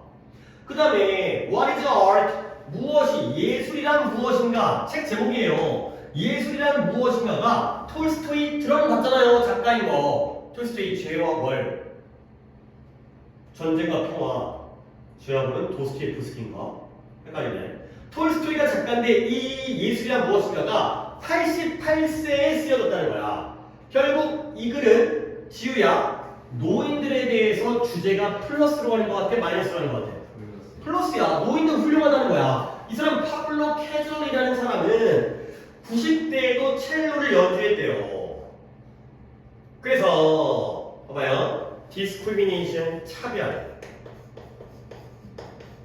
그 다음에 What is art? 무엇이 예술이란 무엇인가? 책 제목이에요. 예술이란 무엇인가가 톨스토이 들어봤잖아요. 작가인 거. 톨스토이 죄와 벌, 전쟁과 평화. 죄와 벌은 도스토옙스키인가? 헷갈리네. 톨스토이가 작가인데 이 예술이란 무엇인가가 88세에 쓰여졌다는 거야. 결국 이 글은 지우야 노인들에 대해서 주제가 플러스로 가는 것 같아? 마이너스로 가는 것 같아? 플러스야. 노인들 훌륭하다는 거야. 이 사람 파블로 캐졸이라는 사람은 90대에도 첼로를 연주했대요. 그래서 봐봐요. discrimination,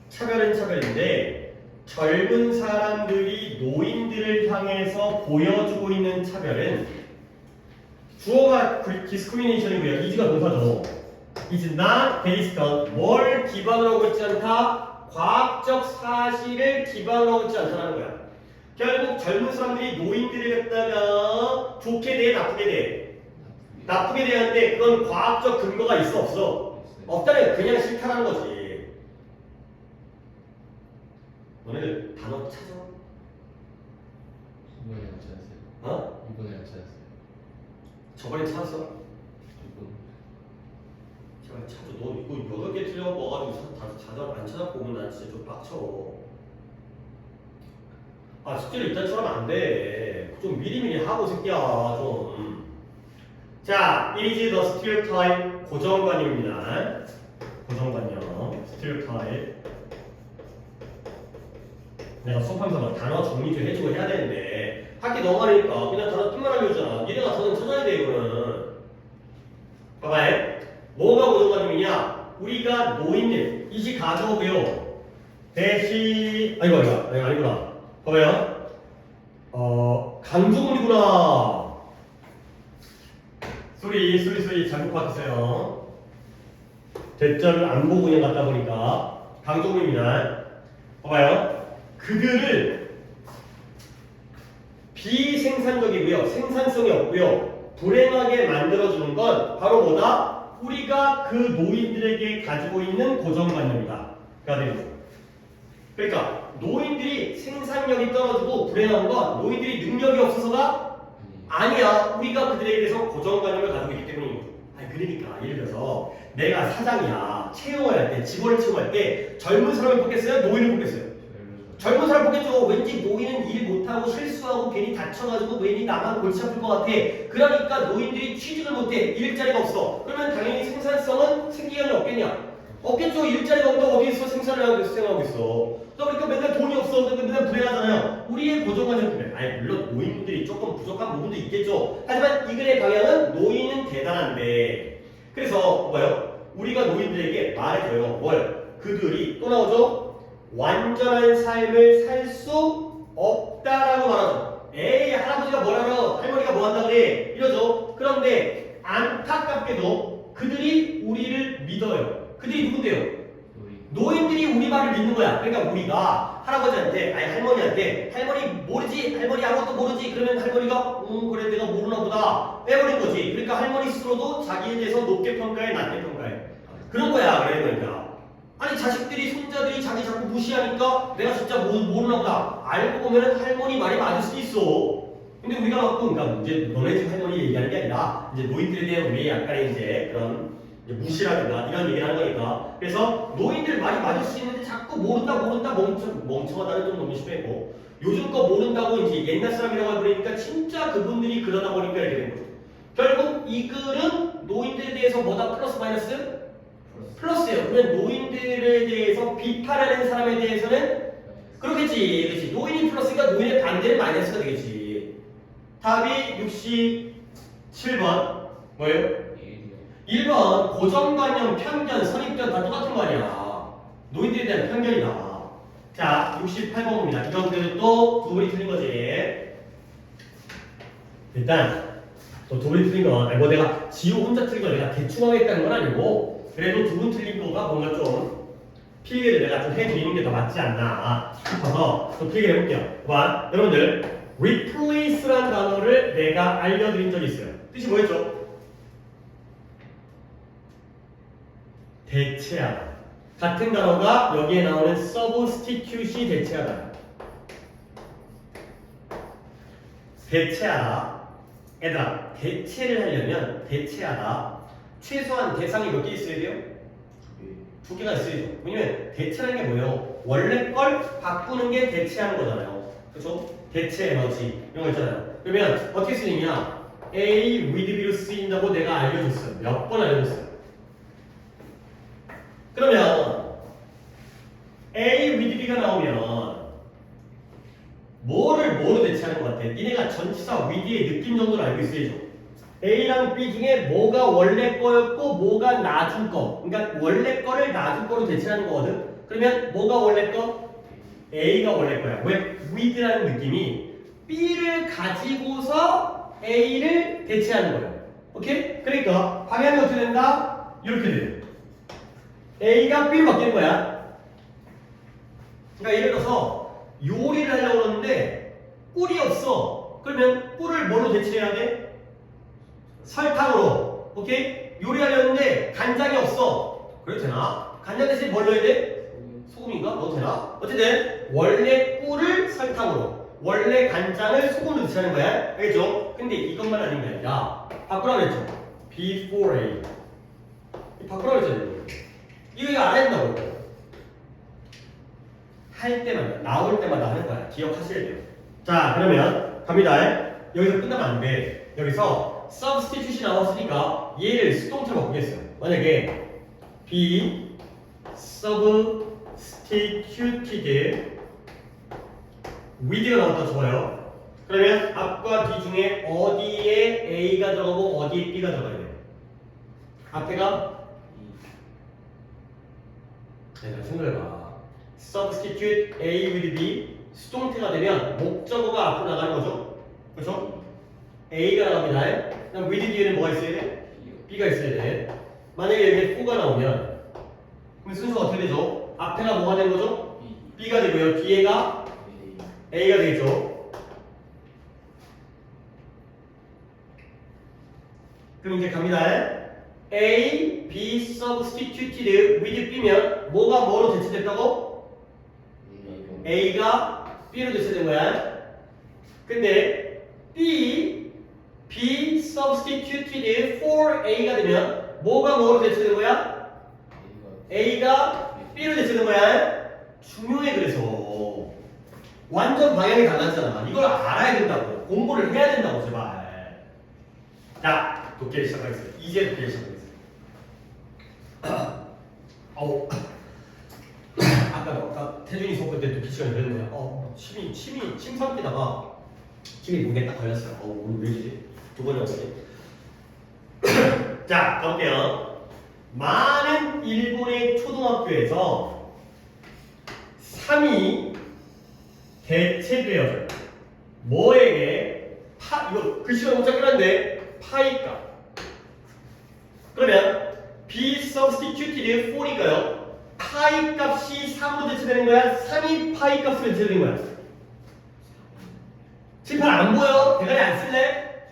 차별은 차별인데 젊은 사람들이 노인들을 향해서 보여주고 있는 차별은 주어가 discrimination이고요. is가 동사죠. is not based on 뭘 기반으로 하고 있지 않다. 과학적 사실을 기반으로 하고 있지 않다는 거야. 결국 젊은 사람들이 노인들을 갖다가 좋게 돼, 나쁘게 돼. 나쁘게 대하는데 그건 과학적 근거가 있어, 없어? 없다면 그냥 싫다라는 거지. 너네들 단어 찾아? 이번에 안 찾았어요. 어? 이번에 안 찾았어요. 저번에 찾았어? 조금. 제발 찾아. 너 이거 8개 틀려갖고 와가지고 안 찾아보고 오면 난 진짜 좀 빡쳐. 아, 숙제를 일단 처럼 안 돼. 좀 미리미리 하고 새끼야 좀. 자, it is the stereotype. 고정관념입니다. 고정관념. stereotype. 내가 수업하면서 막 단어 정리 좀 해주고 해야 되는데 학기 너무 많으니까 그냥 단어 뜻만 알려주잖아. 니네가 단어 찾아야 돼 이거는. 봐봐요. 뭐가 고정관념이냐? 우리가 노인들 이시 가져오고요. 아니구나. 봐봐요. 강조문이구나. 소리 잘못 바뀌었어요. 대절을 안 보고 그냥 갔다 보니까 강조문입니다. 봐봐요. 그들을 비생산적이고요. 생산성이 없고요. 불행하게 만들어주는 건 바로 뭐다? 우리가 그 노인들에게 가지고 있는 고정관념이다. 그러니까 노인들이 생산력이 떨어지고 불행한 건 노인들이 능력이 없어서가 아니야. 우리가 그들에 대해서 고정관념을 가지고 있기 때문인 거죠. 아니 그러니까 예를 들어서 내가 사장이야. 채용을 할 때, 직원을 채용할 때 젊은 사람을 뽑겠어요? 노인을 뽑겠어요? 젊은 사람 보겠죠. 왠지 노인은 일 못하고 실수하고 괜히 다쳐가지고 괜히 나만 골치 아플 것 같아. 그러니까 노인들이 취직을 못해. 일자리가 없어. 그러면 당연히 생산성은 생기관이 없겠냐? 없겠죠. 일자리가 없는데 어디서 생산을 하고 있어. 그러니까 맨날 돈이 없어. 맨날 불행하잖아요. 우리의 고정관념은 그래. 아니 물론 노인분들이 조금 부족한 부분도 있겠죠. 하지만 이 글의 방향은 노인은 대단한데. 그래서 뭐예요? 우리가 노인들에게 말해줘요. 뭘? 그들이 또 나오죠. 완전한 삶을 살 수 없다라고 말하죠. 에이 할아버지가 뭐라며 할머니가 뭐 한다 그래 이러죠. 그런데 안타깝게도 그들이 우리를 믿어요. 그들이 누군데요? 노인들이 우리 말을 믿는 거야. 그러니까 우리가 할아버지한테 아니 할머니한테 할머니 모르지 할머니 아무것도 모르지 그러면 할머니가 그래 내가 모르나 보다 빼버린 거지. 그러니까 할머니 스스로도 자기에 대해서 높게 평가해 낮게 평가해 그런 거야. 그러니까 아니 자식들이 손자들이 자기 자꾸 무시하니까 내가 진짜 모르나 보다. 알고 보면은 할머니 말이 맞을 수도 있어. 근데 우리가 막 그러니까 이제 너네 집 할머니 얘기하는 게 아니라 이제 노인들에 대한 우리의 약간의 이제 그런 이제 무시라든가 이런 얘기를 하는 거니까. 그래서 노인들 말이 맞을 수 있는데 자꾸 모른다 멍청하다는 좀 너무 심했고 요즘 거 모른다고 이제 옛날 사람이라고 해버리니까 진짜 그분들이 그러다 보니까 이렇게 된 거죠. 결국 이 글은 노인들에 대해서 뭐다 플러스 마이너스? 플러스예요. 그러면 노인들에 대해서 비판하는 사람에 대해서는 그렇겠지. 그렇지. 노인이 플러스니까 노인의 반대는 마이너스가 되겠지. 답이 67번 뭐예요? 1번 고정관념, 편견, 선입견 다 똑같은 거 아니야. 노인들에 대한 편견이다. 자 68번입니다. 이건 그래도 또 두 분이 틀린 거지. 일단 또 두 분이 틀린 건 아니 뭐 내가 지우 혼자 틀린 거 내가 대충 하겠다는 건 아니고 그래도 두 분 틀린 거가 뭔가 좀 필기를 내가 좀 해드리는 게 더 맞지 않나 싶어서 또 필기를 해볼게요. 봐, 여러분들 replace라는 단어를 내가 알려드린 적이 있어요. 뜻이 뭐였죠? 대체하다. 같은 단어가 여기에 나오는 substitute이 대체하다. 대체하다. 얘들아, 대체를 하려면 대체하다. 최소한 대상이 몇 개 있어야 돼요? 두 개가 있어야죠. 왜냐면 대체라는 게 뭐예요? 원래 걸 바꾸는 게 대체하는 거잖아요. 그렇죠? 대체 에너지 이런 거 있잖아요. 그러면 어떻게 쓰느냐? A with B로 쓰인다고 내가 알려줬어요. 몇 번 알려줬어요? 그러면 A with B가 나오면 뭐로 대체하는 것 같아? 니네가 전치사 with의 느낌 정도를 알고 있어야죠. A랑 B 중에 뭐가 원래 거였고 뭐가 나중 거. 그러니까 원래 거를 나중 거로 대체하는 거거든. 그러면 뭐가 원래 거? A가 원래 거야. 왜? with라는 느낌이 B를 가지고서 A를 대체하는 거예요. 오케이? 그러니까 방향이 어떻게 된다? 이렇게 돼요. A가 B로 바뀌는 거야. 그러니까 예를 들어서 요리를 하려고 그러는데 꿀이 없어. 그러면 꿀을 뭘로 대체해야 돼? 설탕으로. 오케이? 요리하려는데 간장이 없어. 그래도 되나? 간장 대신 뭘 넣어야 돼? 소금인가? 넣어도 되나? 어쨌든 원래 꿀을 설탕으로 원래 간장을 소금으로 대체하는 거야. 알겠죠? 근데 이것만 아닌 게 아니라 바꾸라고 했죠? before A 바꾸라고 했잖아요. 이거 안 한다고 할 때마다 나올 때마다 하는 거야. 기억하셔야 돼요. 자 그러면 갑니다. 여기서 끝나면 안 돼. 여기서 substitute이 나왔으니까 얘를 수동태로 바꾸겠어요. 만약에 be substituted with가 나왔다 좋아요. 그러면 앞과 뒤 중에 어디에 A가 들어가고 어디에 B가 들어가야 돼요? 앞에가 내가 생각해봐. substitute A with B 수동태가 되면 목적어가 앞으로 나가는 거죠. 그렇죠? A가 나갑니다. 그럼 with 뒤에는 뭐가 있어야 돼? B가 있어야 돼. 만약에 여기에 4가 나오면 그럼 순서가 어떻게 되죠? 앞에가 뭐가 되는 거죠? B가 되고요. 뒤에가 A가 되겠죠. 그럼 이제 갑니다. A, B substituted with B면 뭐가 뭐로 대체됐다고? A가 B로 대체된 거야. 근데 B substituted for A가 되면 뭐가 뭐로 대체된 거야? A가 B로 대체된 거야. 중요해. 그래서 완전 방향이 달라지잖아. 이걸 알아야 된다고. 공부를 해야 된다고 제발. 자, 독해를 시작하겠습니다. 이제 독해를 시작하겠습니다. 아까 태준이 수업 때 독해 시간이 되는 거야. 침 삼키다가 침이 목에 딱 걸렸어요. 오늘 왜 이러지? 두 번이나 오지. 자, 가볼게요. 많은 일본의 초등학교에서 3이 대체되어져요. 뭐에게? 이거 글씨가 너무 작긴 한데 파이값. 그러면 B substituted for이니까요. 파이 값이 3으로 대체되는 거야? 3이 파이 값으로 대체되는 거야? 칠판 안 보여? 대가리 안 쓸래?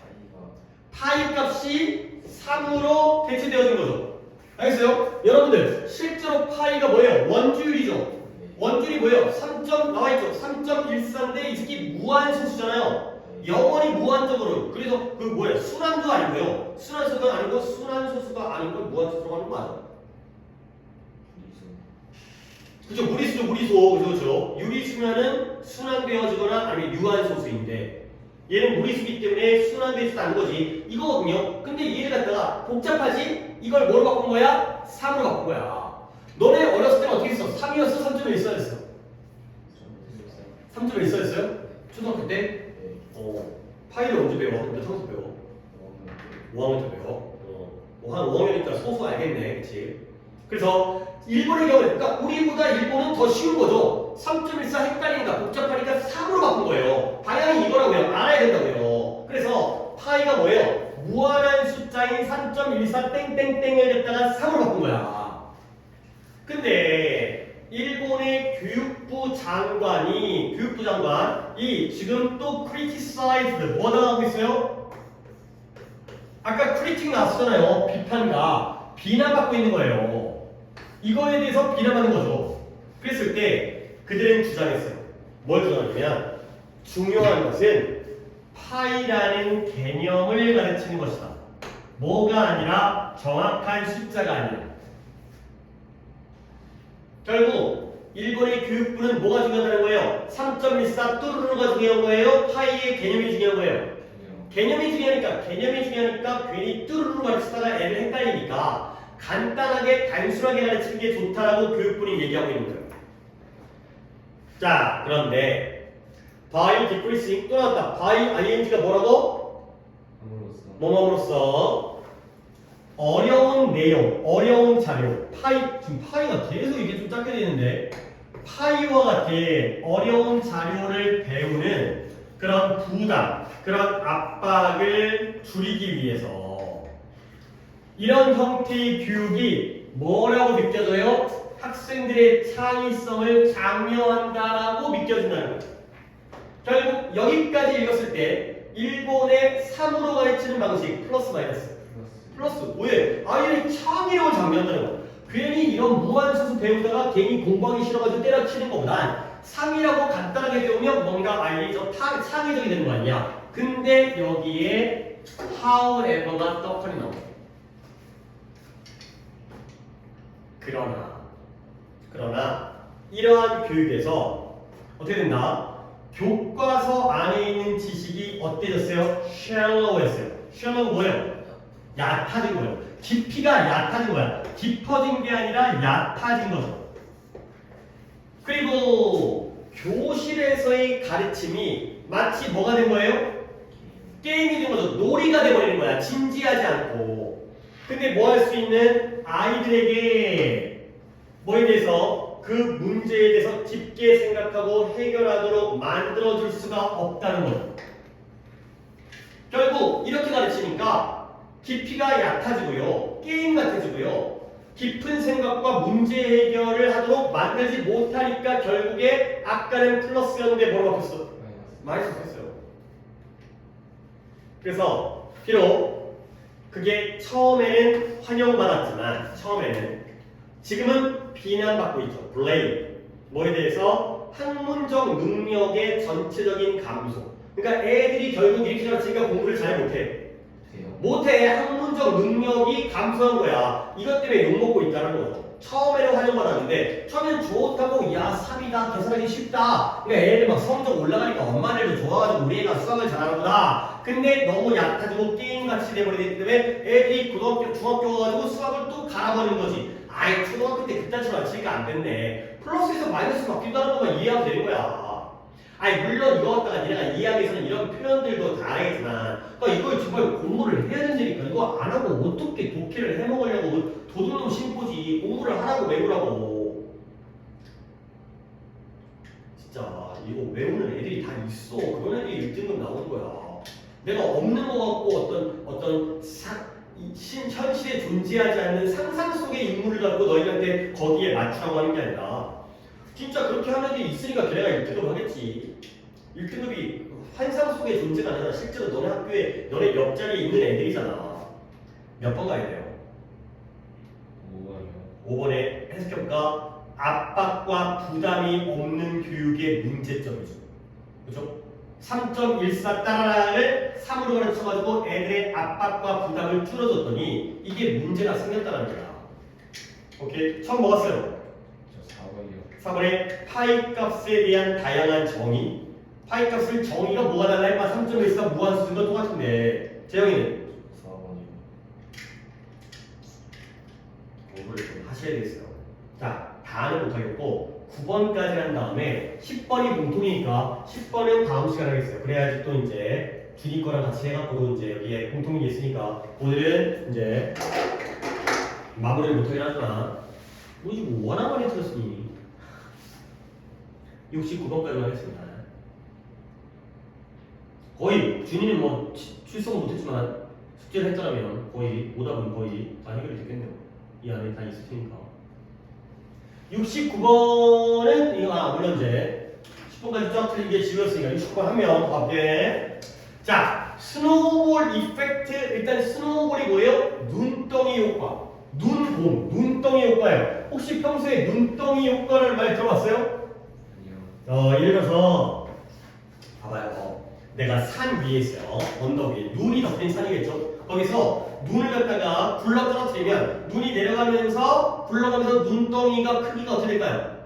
파이 값이 3으로 대체되어진 거죠. 알겠어요? 여러분들 실제로 파이가 뭐예요? 원주율이죠. 원주율이 뭐예요? 3. 나와있죠. 3.14인데 이 새끼 무한소수잖아요. 영원히 무한적으로. 그래서 그 뭐예요? 순환도 아니고요. 순환소수가 아니고 순환소수가 아닌 걸 무한소수라고 하는 거 맞아. 그죠? 무리수죠. 무리수. 그죠? 유리수면은 순환되어지거나 아니면 유한소수인데 얘는 무리수기 때문에 순환되지도 않은 거지. 이거거든요. 근데 얘를 갖다가 복잡하지? 이걸 뭐로 바꾼 거야? 3으로 바꾼 거야. 너네 어렸을 때는 어떻게 했어? 3이었어? 3.1 써야했어? 3.1 써야했어요? 초등학교 때? 파이를 언제 배워? 몇 학년부터 배워? 5학년부터 배워? 한 5학년이니까 소수 알겠네. 그치? 그래서 일본의 경우에 그러니까 우리보다 일본은 더 쉬운 거죠. 3.14 헷갈리니까 복잡하니까 3으로 바꾼 거예요. 방향이 이거라고요. 알아야 된다고요. 그래서 파이가 뭐예요? 무한한 숫자인 3.14 땡땡땡을 갖다가 3으로 바꾼 거야. 근데 일본의 교육부 장관이 지금 또 criticized 뭐다 하고 있어요? 아까 critic 나왔잖아요. 비판가 비난받고 있는 거예요. 이거에 대해서 비난하는 거죠. 그랬을 때 그들은 주장했어요. 뭘 주장하냐면 중요한 것은 파이라는 개념을 가르치는 것이다. 뭐가 아니라 정확한 숫자가 아니라. 결국 일본의 교육부는 뭐가 중요하다는 거예요? 3.14 뚜루루가 중요한 거예요? 파이의 개념이 중요한 거예요? 개념이 중요하니까 괜히 뚜루루 가르치다가 애를 헷갈리니까 간단하게 단순하게 가르치는 게 좋다라고 교육부는 얘기하고 있는 거예요. 자, 그런데 by decreasing 또 나왔다. by ing가 뭐라고? 뭐뭐로써 어려운 내용, 어려운 자료. 지금 파이가 계속 이게 좀 짧게 되는데 파이와 같은 어려운 자료를 배우는 그런 부담, 그런 압박을 줄이기 위해서 이런 형태의 교육이 뭐라고 느껴져요? 학생들의 창의성을 장려한다라고 느껴진다는 거죠. 결국 여기까지 읽었을 때 일본의 3으로 가르치는 방식 플러스 마이너스 플러스 왜? 아이들이 창의력을 장려한다는 거. 괜히 이런 무한수수 배우다가 괜히 공부하기 싫어가지고 때려치는 것보단 3이라고 간단하게 배우면 뭔가 아이들이 창의적이 되는 거 아니야. 근데 여기에 however가 떡하니 나오죠. 그러나 이러한 교육에서 어떻게 된다? 교과서 안에 있는 지식이 어때졌어요? shallow했어요. shallow 뭐예요? 얕아진 거예요. 깊이가 얕아진 거야. 깊어진 게 아니라 얕아진 거죠. 그리고 교실에서의 가르침이 마치 뭐가 된 거예요? 게임이 된 거죠. 놀이가 돼버리는 거야. 진지하지 않고. 근데 뭐 할 수 있는 아이들에게 뭐에 대해서 그 문제에 대해서 깊게 생각하고 해결하도록 만들어줄 수가 없다는 거죠. 결국 이렇게 가르치니까 깊이가 얕아지고요. 게임 같아지고요. 깊은 생각과 문제 해결을 하도록 만들지 못하니까 결국에 아까는 플러스였는데 뭐로 바뀌었어? 마이너스 됐어요. 그래서 비록 그게 처음에는 환영받았지만 지금은 비난받고 있죠. 블레임. 뭐에 대해서 학문적 능력의 전체적인 감소. 그러니까 애들이 결국 이렇게 가르치니까 공부를 잘 못해. 학문적 능력이 감소한 거야. 이것 때문에 욕먹고 있다는 거죠. 처음에는 환영받았는데 처음엔 좋다고 야 3이다 계산하기 쉽다. 그러니까 애들 막 성적 올라가니까 엄마들도 좋아가지고 우리 애가 수학을 잘하는구나. 근데 너무 얕아지고 게임같이 돼버리기 때문에 애들이 고등학교 중학교 가가지고 수학을 또 갈아버리는 거지. 아이 초등학교 때 그딴식으로 치니까 안 됐네. 플러스에서 마이너스 바뀐다는 것만 이해하면 되는 거야. 아니 물론 이거 갖다가 니네가 이해하기 위해서는 이런 표현들도 다 알겠지만 그러니까 이걸 정말 공부를 해야 된다니까. 이거 안 하고 어떻게 독해를 해먹으려고 도둑놈 심보지. 공부를 하라고 외우라고. 진짜 이거 외우는 애들이 다 있어. 그런 애들이 1등급 나오는 거야. 내가 없는 거 갖고 어떤 현실에 존재하지 않는 상상 속의 인물을 갖고 너희한테 거기에 맞추라고 하는 게 아니라 진짜 그렇게 하는 애들이 있으니까 걔네가 1등급 하겠지. 1등급이 환상 속의 존재가 아니라 실제로 너네 학교에 너네 옆자리에 있는 애들이잖아. 몇 번 가야 돼요? 5번에 해석해볼까? 압박과 부담이 없는 교육의 문제점이죠. 그죠? 3.14 따라라를 3으로 가르쳐가지고 애들의 압박과 부담을 줄여줬더니 이게 문제가 생겼다는 거야. 오케이? 처음 먹었어요. 저 4번이요. 4번에 파이 값에 대한 다양한 정의. 파이 값을 정의가 뭐가 달라 해봐. 3.14 무한수준과 똑같은데 재영이는? 4번이요. 공부를 좀 하셔야 되겠어요. 자, 다는 못하겠고 9번까지 한 다음에 10번이 공통이니까 10번은 다음 시간에 하겠어요. 그래야지 또 이제 준이 거랑 같이 해갖고 이제 여기에 공통이 게 있으니까 오늘은 이제 마무리를 못하긴 하지만 우리 지금 워낙 많이 틀었으니 69번까지만 하겠습니다. 거의 준이는 뭐 출석은 못했지만 숙제를 했더라면 거의 오답은 거의 다 해결이 됐겠네요. 이 안에 다 있을 테니까. 69번은 이거 물론 이제 10번까지 쫙 틀리게 지웠으니까 69번 한 명 볼게. 자, 스노우볼 이펙트. 일단 스노우볼이 뭐예요? 눈덩이 효과. 눈덩이 효과예요. 혹시 평소에 눈덩이 효과를 많이 들어봤어요? 아니요. 예를 들어서 봐봐요. 내가 산 위에 있어요. 언덕 위에 눈이 덮인 산이겠죠. 거기서 눈을 갖다가 굴러 떨어뜨리면 눈이 내려가면서 굴러가면서 눈덩이가 크기가 어떻게 될까요?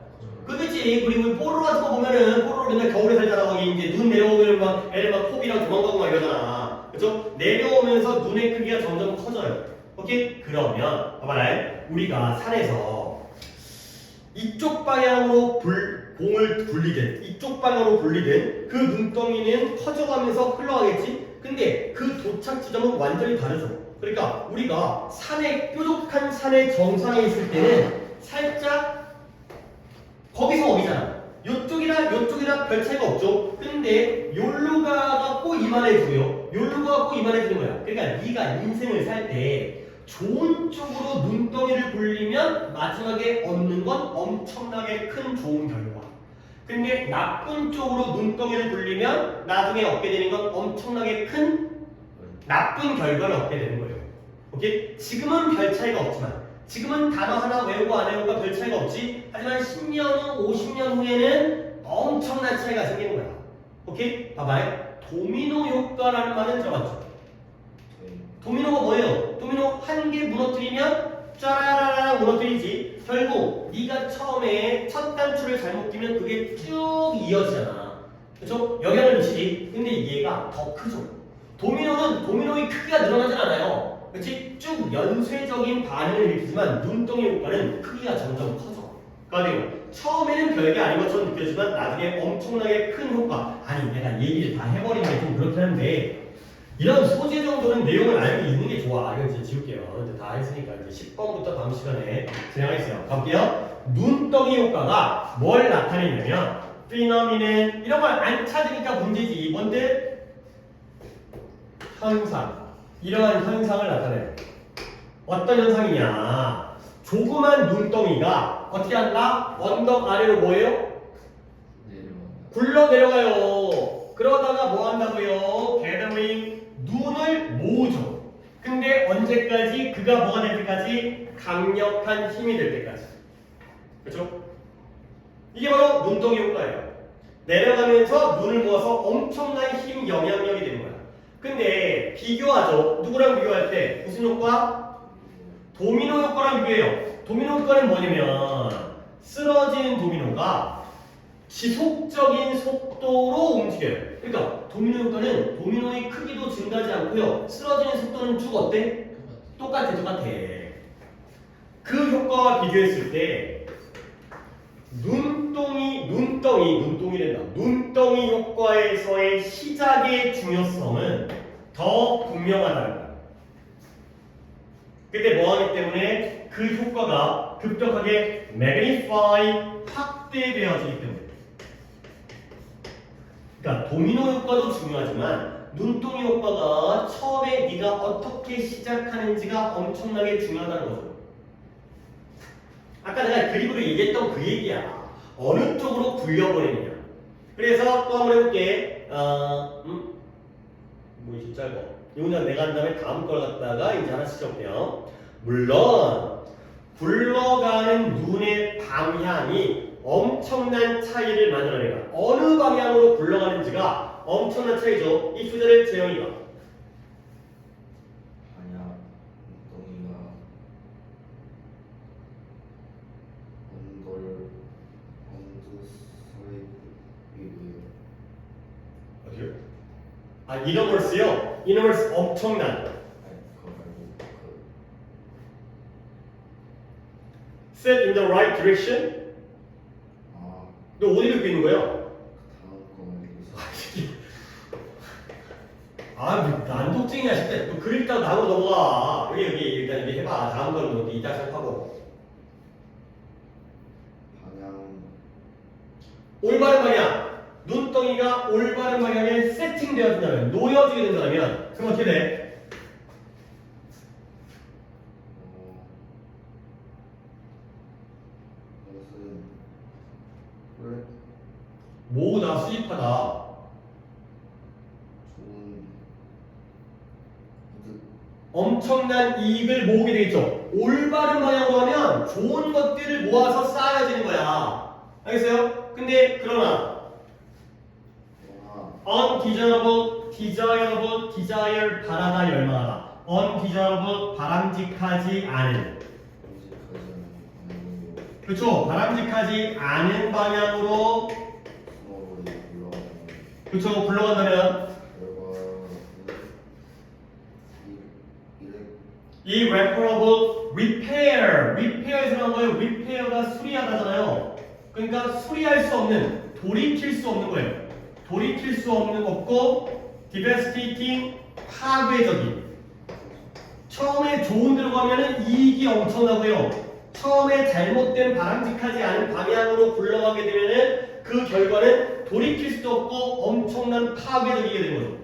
그렇지. 그리고 뽀로로 같은 거 보면은 뽀로로 맨날 겨울에 살잖아. 거기 이제 눈 내려오면 막 애들 막 코비랑 도망가고 막 이러잖아. 그죠? 내려오면서 눈의 크기가 점점 커져요. 오케이? 그러면 봐봐라. 우리가 산에서 이쪽 방향으로 공을 굴리든 이쪽 방향으로 굴리든 그 눈덩이는 커져가면서 흘러가겠지? 근데 그 도착 지점은 완전히 다르죠. 그러니까 우리가 산에 뾰족한 산의 정상에 있을 때는 살짝 거기서 거기잖아. 요쪽이랑 별 차이가 없죠. 근데 요로 가갖고 이만해지고요. 요로 가갖고 이만해지는 거야. 그러니까 네가 인생을 살 때 좋은 쪽으로 눈덩이를 굴리면 마지막에 얻는 건 엄청나게 큰 좋은 결과. 근데 나쁜 쪽으로 눈덩이를 굴리면 나중에 얻게 되는 건 엄청나게 큰 나쁜 결과를 얻게 되는 거예요. 오케이? 지금은 별 차이가 없지만 지금은 단어 하나 외우고 안 외우고가 별 차이가 없지. 하지만 10년 후, 50년 후에는 엄청난 차이가 생기는 거야. 오케이? 봐봐요. 도미노 효과라는 말은 들어봤죠? 도미노가 뭐예요? 도미노 한 개 무너뜨리면 짜라라라 무너뜨리지. 결국 네가 처음에 첫 단추를 잘못 끼면 그게 쭉 이어지잖아. 그렇죠? 영향을 미치지. 근데 얘가 더 크죠. 도미노의 크기가 늘어나진 않아요. 그렇지? 쭉 연쇄적인 반응을 일으키지만 눈덩이 효과는 크기가 점점 커져. 그러니까 처음에는 별게 아닌 것처럼 느껴지지만 나중에 엄청나게 큰 효과. 아니 내가 얘기를 다 해버리는 게 좀 그렇긴 한데 이런 소재 정도는 내용을 알고 있는 게 좋아. 이건 이제 지울게요. 이제 다 했으니까 이제 10번부터 다음 시간에 진행하겠어요. 갈게요. 눈덩이 효과가 뭘 나타내냐면 피노미는 이런 걸 안 찾으니까 문제지. 뭔데? 현상. 이러한 현상을 나타내요. 어떤 현상이냐? 조그만 눈덩이가 어떻게 한다? 언덕 아래로 뭐예요? 내려온다. 굴러 내려가요. 그러다가 뭐 한다고요? gathering 눈을 모으죠. 근데 언제까지? 그가 뭐가 될 때까지? 강력한 힘이 될 때까지. 그렇죠? 이게 바로 눈덩이 효과예요. 내려가면서 눈을 모아서 엄청난 힘 영향력이 되는 거야. 근데 비교하죠. 누구랑 비교할 때 무슨 효과? 도미노 효과랑 비교해요. 도미노 효과는 뭐냐면 쓰러지는 도미노가 지속적인 속도로 움직여요. 그러니까 도미노 효과는 도미노의 크기도 증가하지 않고요. 쓰러지는 속도는 쭉 어때? 똑같아. 그 효과와 비교했을 때 눈덩이 효과에서의 시작의 중요성은 더 분명하다는 거야. 근데 뭐하기 때문에 그 효과가 급격하게 magnify 확대되어지기 때문에. 그러니까 도미노 효과도 중요하지만 눈덩이 효과가 처음에 네가 어떻게 시작하는지가 엄청나게 중요하다는 거죠. 아까 내가 그림으로 얘기했던 그 얘기야. 어느 쪽으로 굴려버리느냐. 그래서 또 한번 해볼게. 뭐지 짧아. 이거는 내가 한 다음에 다음 걸 갖다가 이제 하나씩 적게요. 물론 굴러가는 눈의 방향이 엄청난 차이를 만들어내가. 어느 방향으로 굴러가는지가 엄청난 차이죠. 이 주제를 재영이가. 만약 눈덩이가 어디요? 아, 이너멀스요? 이너멀스 엄청난. 아니 그거 말고 Set in the right direction? 아 너 어디 듣고 있는 거야? 다음 거 말고 아, 난독증이야 진짜. 너 글 읽다가 다음으로 넘어가. 여기 일단 이게 해봐. 다음 거는 너 이따 생각하고. 방향 올바른 방향. 눈덩이가 올바른 방향에 세팅되어진다면, 놓여지게 된다면, 그럼 어떻게 돼? 그것은 원래 모으다 수집하다. 좋은 이득 엄청난 이익을 모으게 되겠죠. 올바른 방향으로 하면 좋은 것들을 모아서 쌓아지는 거야. 알겠어요? 근데 그러나 undesirable, desire 바라다 열망하다. undesirable 바람직하지 않은. 그렇죠. 바람직하지 않은 방향으로 그렇죠. 굴러간다면 irreparable repair에서 나온 거예요. repair가 수리하다잖아요. 그러니까 수리할 수 없는, 돌이킬 수 없는 거예요. 돌이킬 수 없는 없고 devastating, 파괴적인. 처음에 좋은 데로 가면은 이익이 엄청나고요. 처음에 잘못된 바람직하지 않은 방향으로 굴러가게 되면은 그 결과는 돌이킬 수도 없고 엄청난 파괴적이게 되는 거죠.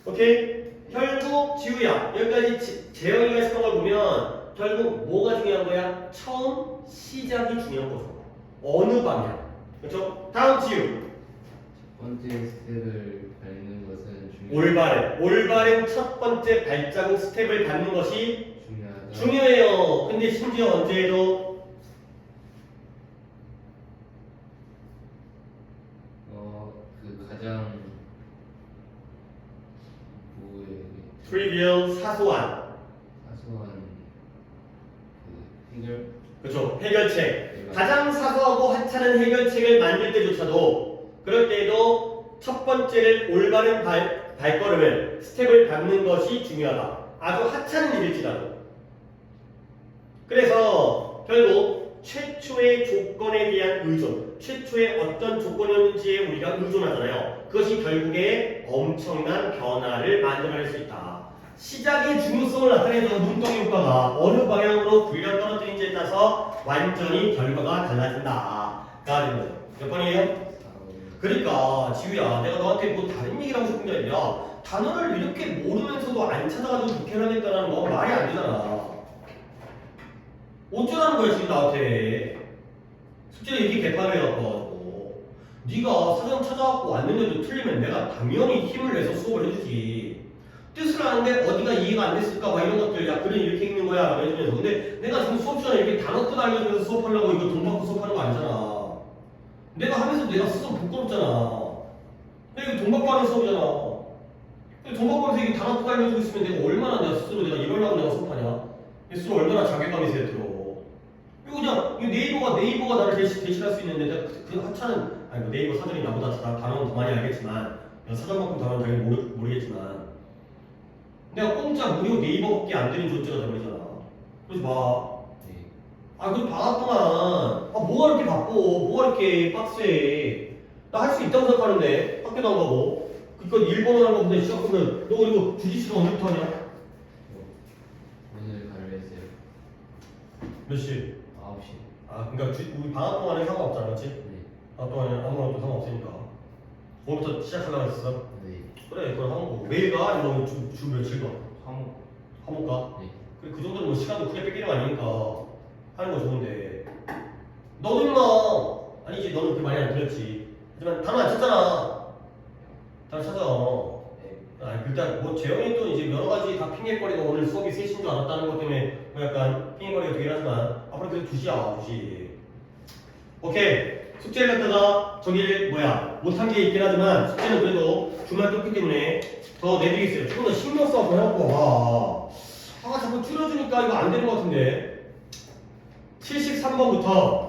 오케이? 결국 지우야 여기까지 재영이가 했던 걸 보면 결국 뭐가 중요한 거야? 처음 시작이 중요한 거죠. 어느 방향. 그렇죠? 다음 지우. 첫 번째 스텝을 밟는 것은 올바른 첫 번째 발자국 스텝을 밟는 것이 중요하다. 중요해요. 근데 심지어 언제 해도 그 가장 뭐에 trivial, 사소한. 사소한 그 해결 그렇죠. 해결책. 가장 사소하고 하찮은 해결책을 만들 때조차도 그럴 때에도 첫 번째를 올바른 발걸음을 스텝을 밟는 것이 중요하다. 아주 하찮은 일일지라도. 그래서 결국 최초의 조건에 대한 의존, 최초의 어떤 조건이었는지에 우리가 의존하잖아요. 그것이 결국에 엄청난 변화를 만들어낼 수 있다. 시작의 중요성을 나타내는 눈덩이 효과가 어느 방향으로 굴려 떨어지는지에 따라서 완전히 결과가 달라진다. 가 되는 거죠. 몇 번이에요? 그러니까 지우야 내가 너한테 뭐 다른 얘기를 하고 싶은 게 아니라 단어를 이렇게 모르면서도 안 찾아가지고 독해를 하겠다는 거 말이 안 되잖아. 어쩌라는 거야 지금 나한테. 숙제를 이렇게 개판을 해갖고 네가 사전 찾아갖고 왔는데도 틀리면 내가 당연히 힘을 내서 수업을 해주지. 뜻을 아는데 어디가 이해가 안 됐을까 막 이런 것들 야 글은 이렇게 읽는 거야 라고 해주면서 근데 내가 지금 수업 시간에 이렇게 단어 뜯어 알려주면서 수업하려고 이거 돈 받고 수업하는 거 아니잖아. 내가 하면서 내가 스스로 부끄럽잖아. 근데 이거 돈 받고 하는 수업이잖아. 돈 받고 하면서 이게 단어 뜯어 알려주고 있으면 내가 얼마나 내가 스스로 내가 이러려고 내가 수업하냐. 스스로 얼마나 자괴감이 세요 들어. 이거 그냥 네이버가 나를 대신할 수 있는데 내가 그 하찮은 아니 뭐 네이버 사전이 나보다 단어는 더 많이 알겠지만 내가 사전만큼 단어는 당연히 모르겠지만 내가 공짜 무료 네이버밖에 안 되는 존재가 되버리잖아. 그러지 마. 네. 아 그럼 방학 동안 뭐가 이렇게 바빠? 뭐가 이렇게 빡세? 나 할 수 있다고 생각하는데 학교도 안 가고 그러니까 일본어 하는 거보다 시작하면 너 그리고 주짓수는 언제부터 하냐? 오늘 가려 했어요. 몇 시? 9시. 아 그러니까 우리 방학 동안에 상관없잖아 그렇지? 네. 방학 동안에 아무것도 상관없으니까 오늘부터 시작하려고 했어? 네. 그래 그걸 하는 거고 매일 가? 아니면 주 며칠 가? 한번 가? 네. 그래 그 정도는 뭐 시간도 크게 뺏기는 거 아니니까 하는 거 좋은데 너도 임마 아니지 너는 그렇게 많이 안 들렸지 하지만 단어 안 찾잖아. 단어 찾아. 아니 일단 뭐 재영이 또 이제 여러 가지 다 핑계거리가 오늘 수업이 3시인 줄 알았다는 것 때문에 뭐 약간 핑계거리가 되긴 하지만 앞으로 그래도 2시야 2시. 오케이 숙제를 갖다가 저기 뭐야 못한 게 있긴 하지만 숙제는 그래도 주말 떴기 때문에 더 내드리겠어요. 조금 더 신경 써서 해갖고 자꾸 줄여주니까 이거 안 되는 것 같은데 73번부터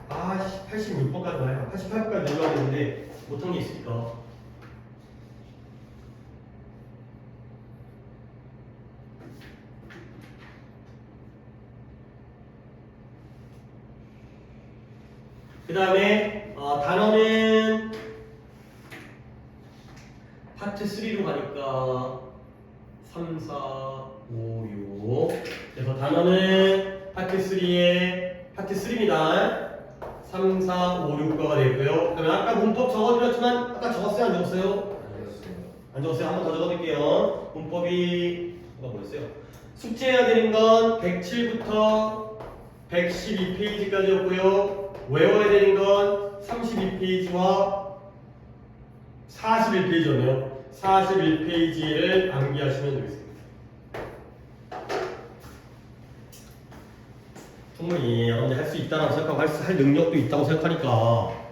86번까지 나요. 88번까지 내려가야 되는데 못한 게 있으니까 그 다음에 단어는 파트 3로 가니까 3, 4, 5, 6 그래서 단어는 파트 3입니다 3, 4, 5, 6가가 되고요. 그러면 아까 문법 적어드렸지만 아까 적었어요? 안 적었어요? 안 적었어요? 한 번 더 적어드릴게요. 문법이 뭐였어요? 숙제해야 되는 건 107부터 112페이지까지였고요. 외워야 되는 건 32페이지와 41페이지였네요. 41페이지를 암기하시면 되겠습니다. 충분히 여러분들 할 수 있다고 생각하고 할 능력도 있다고 생각하니까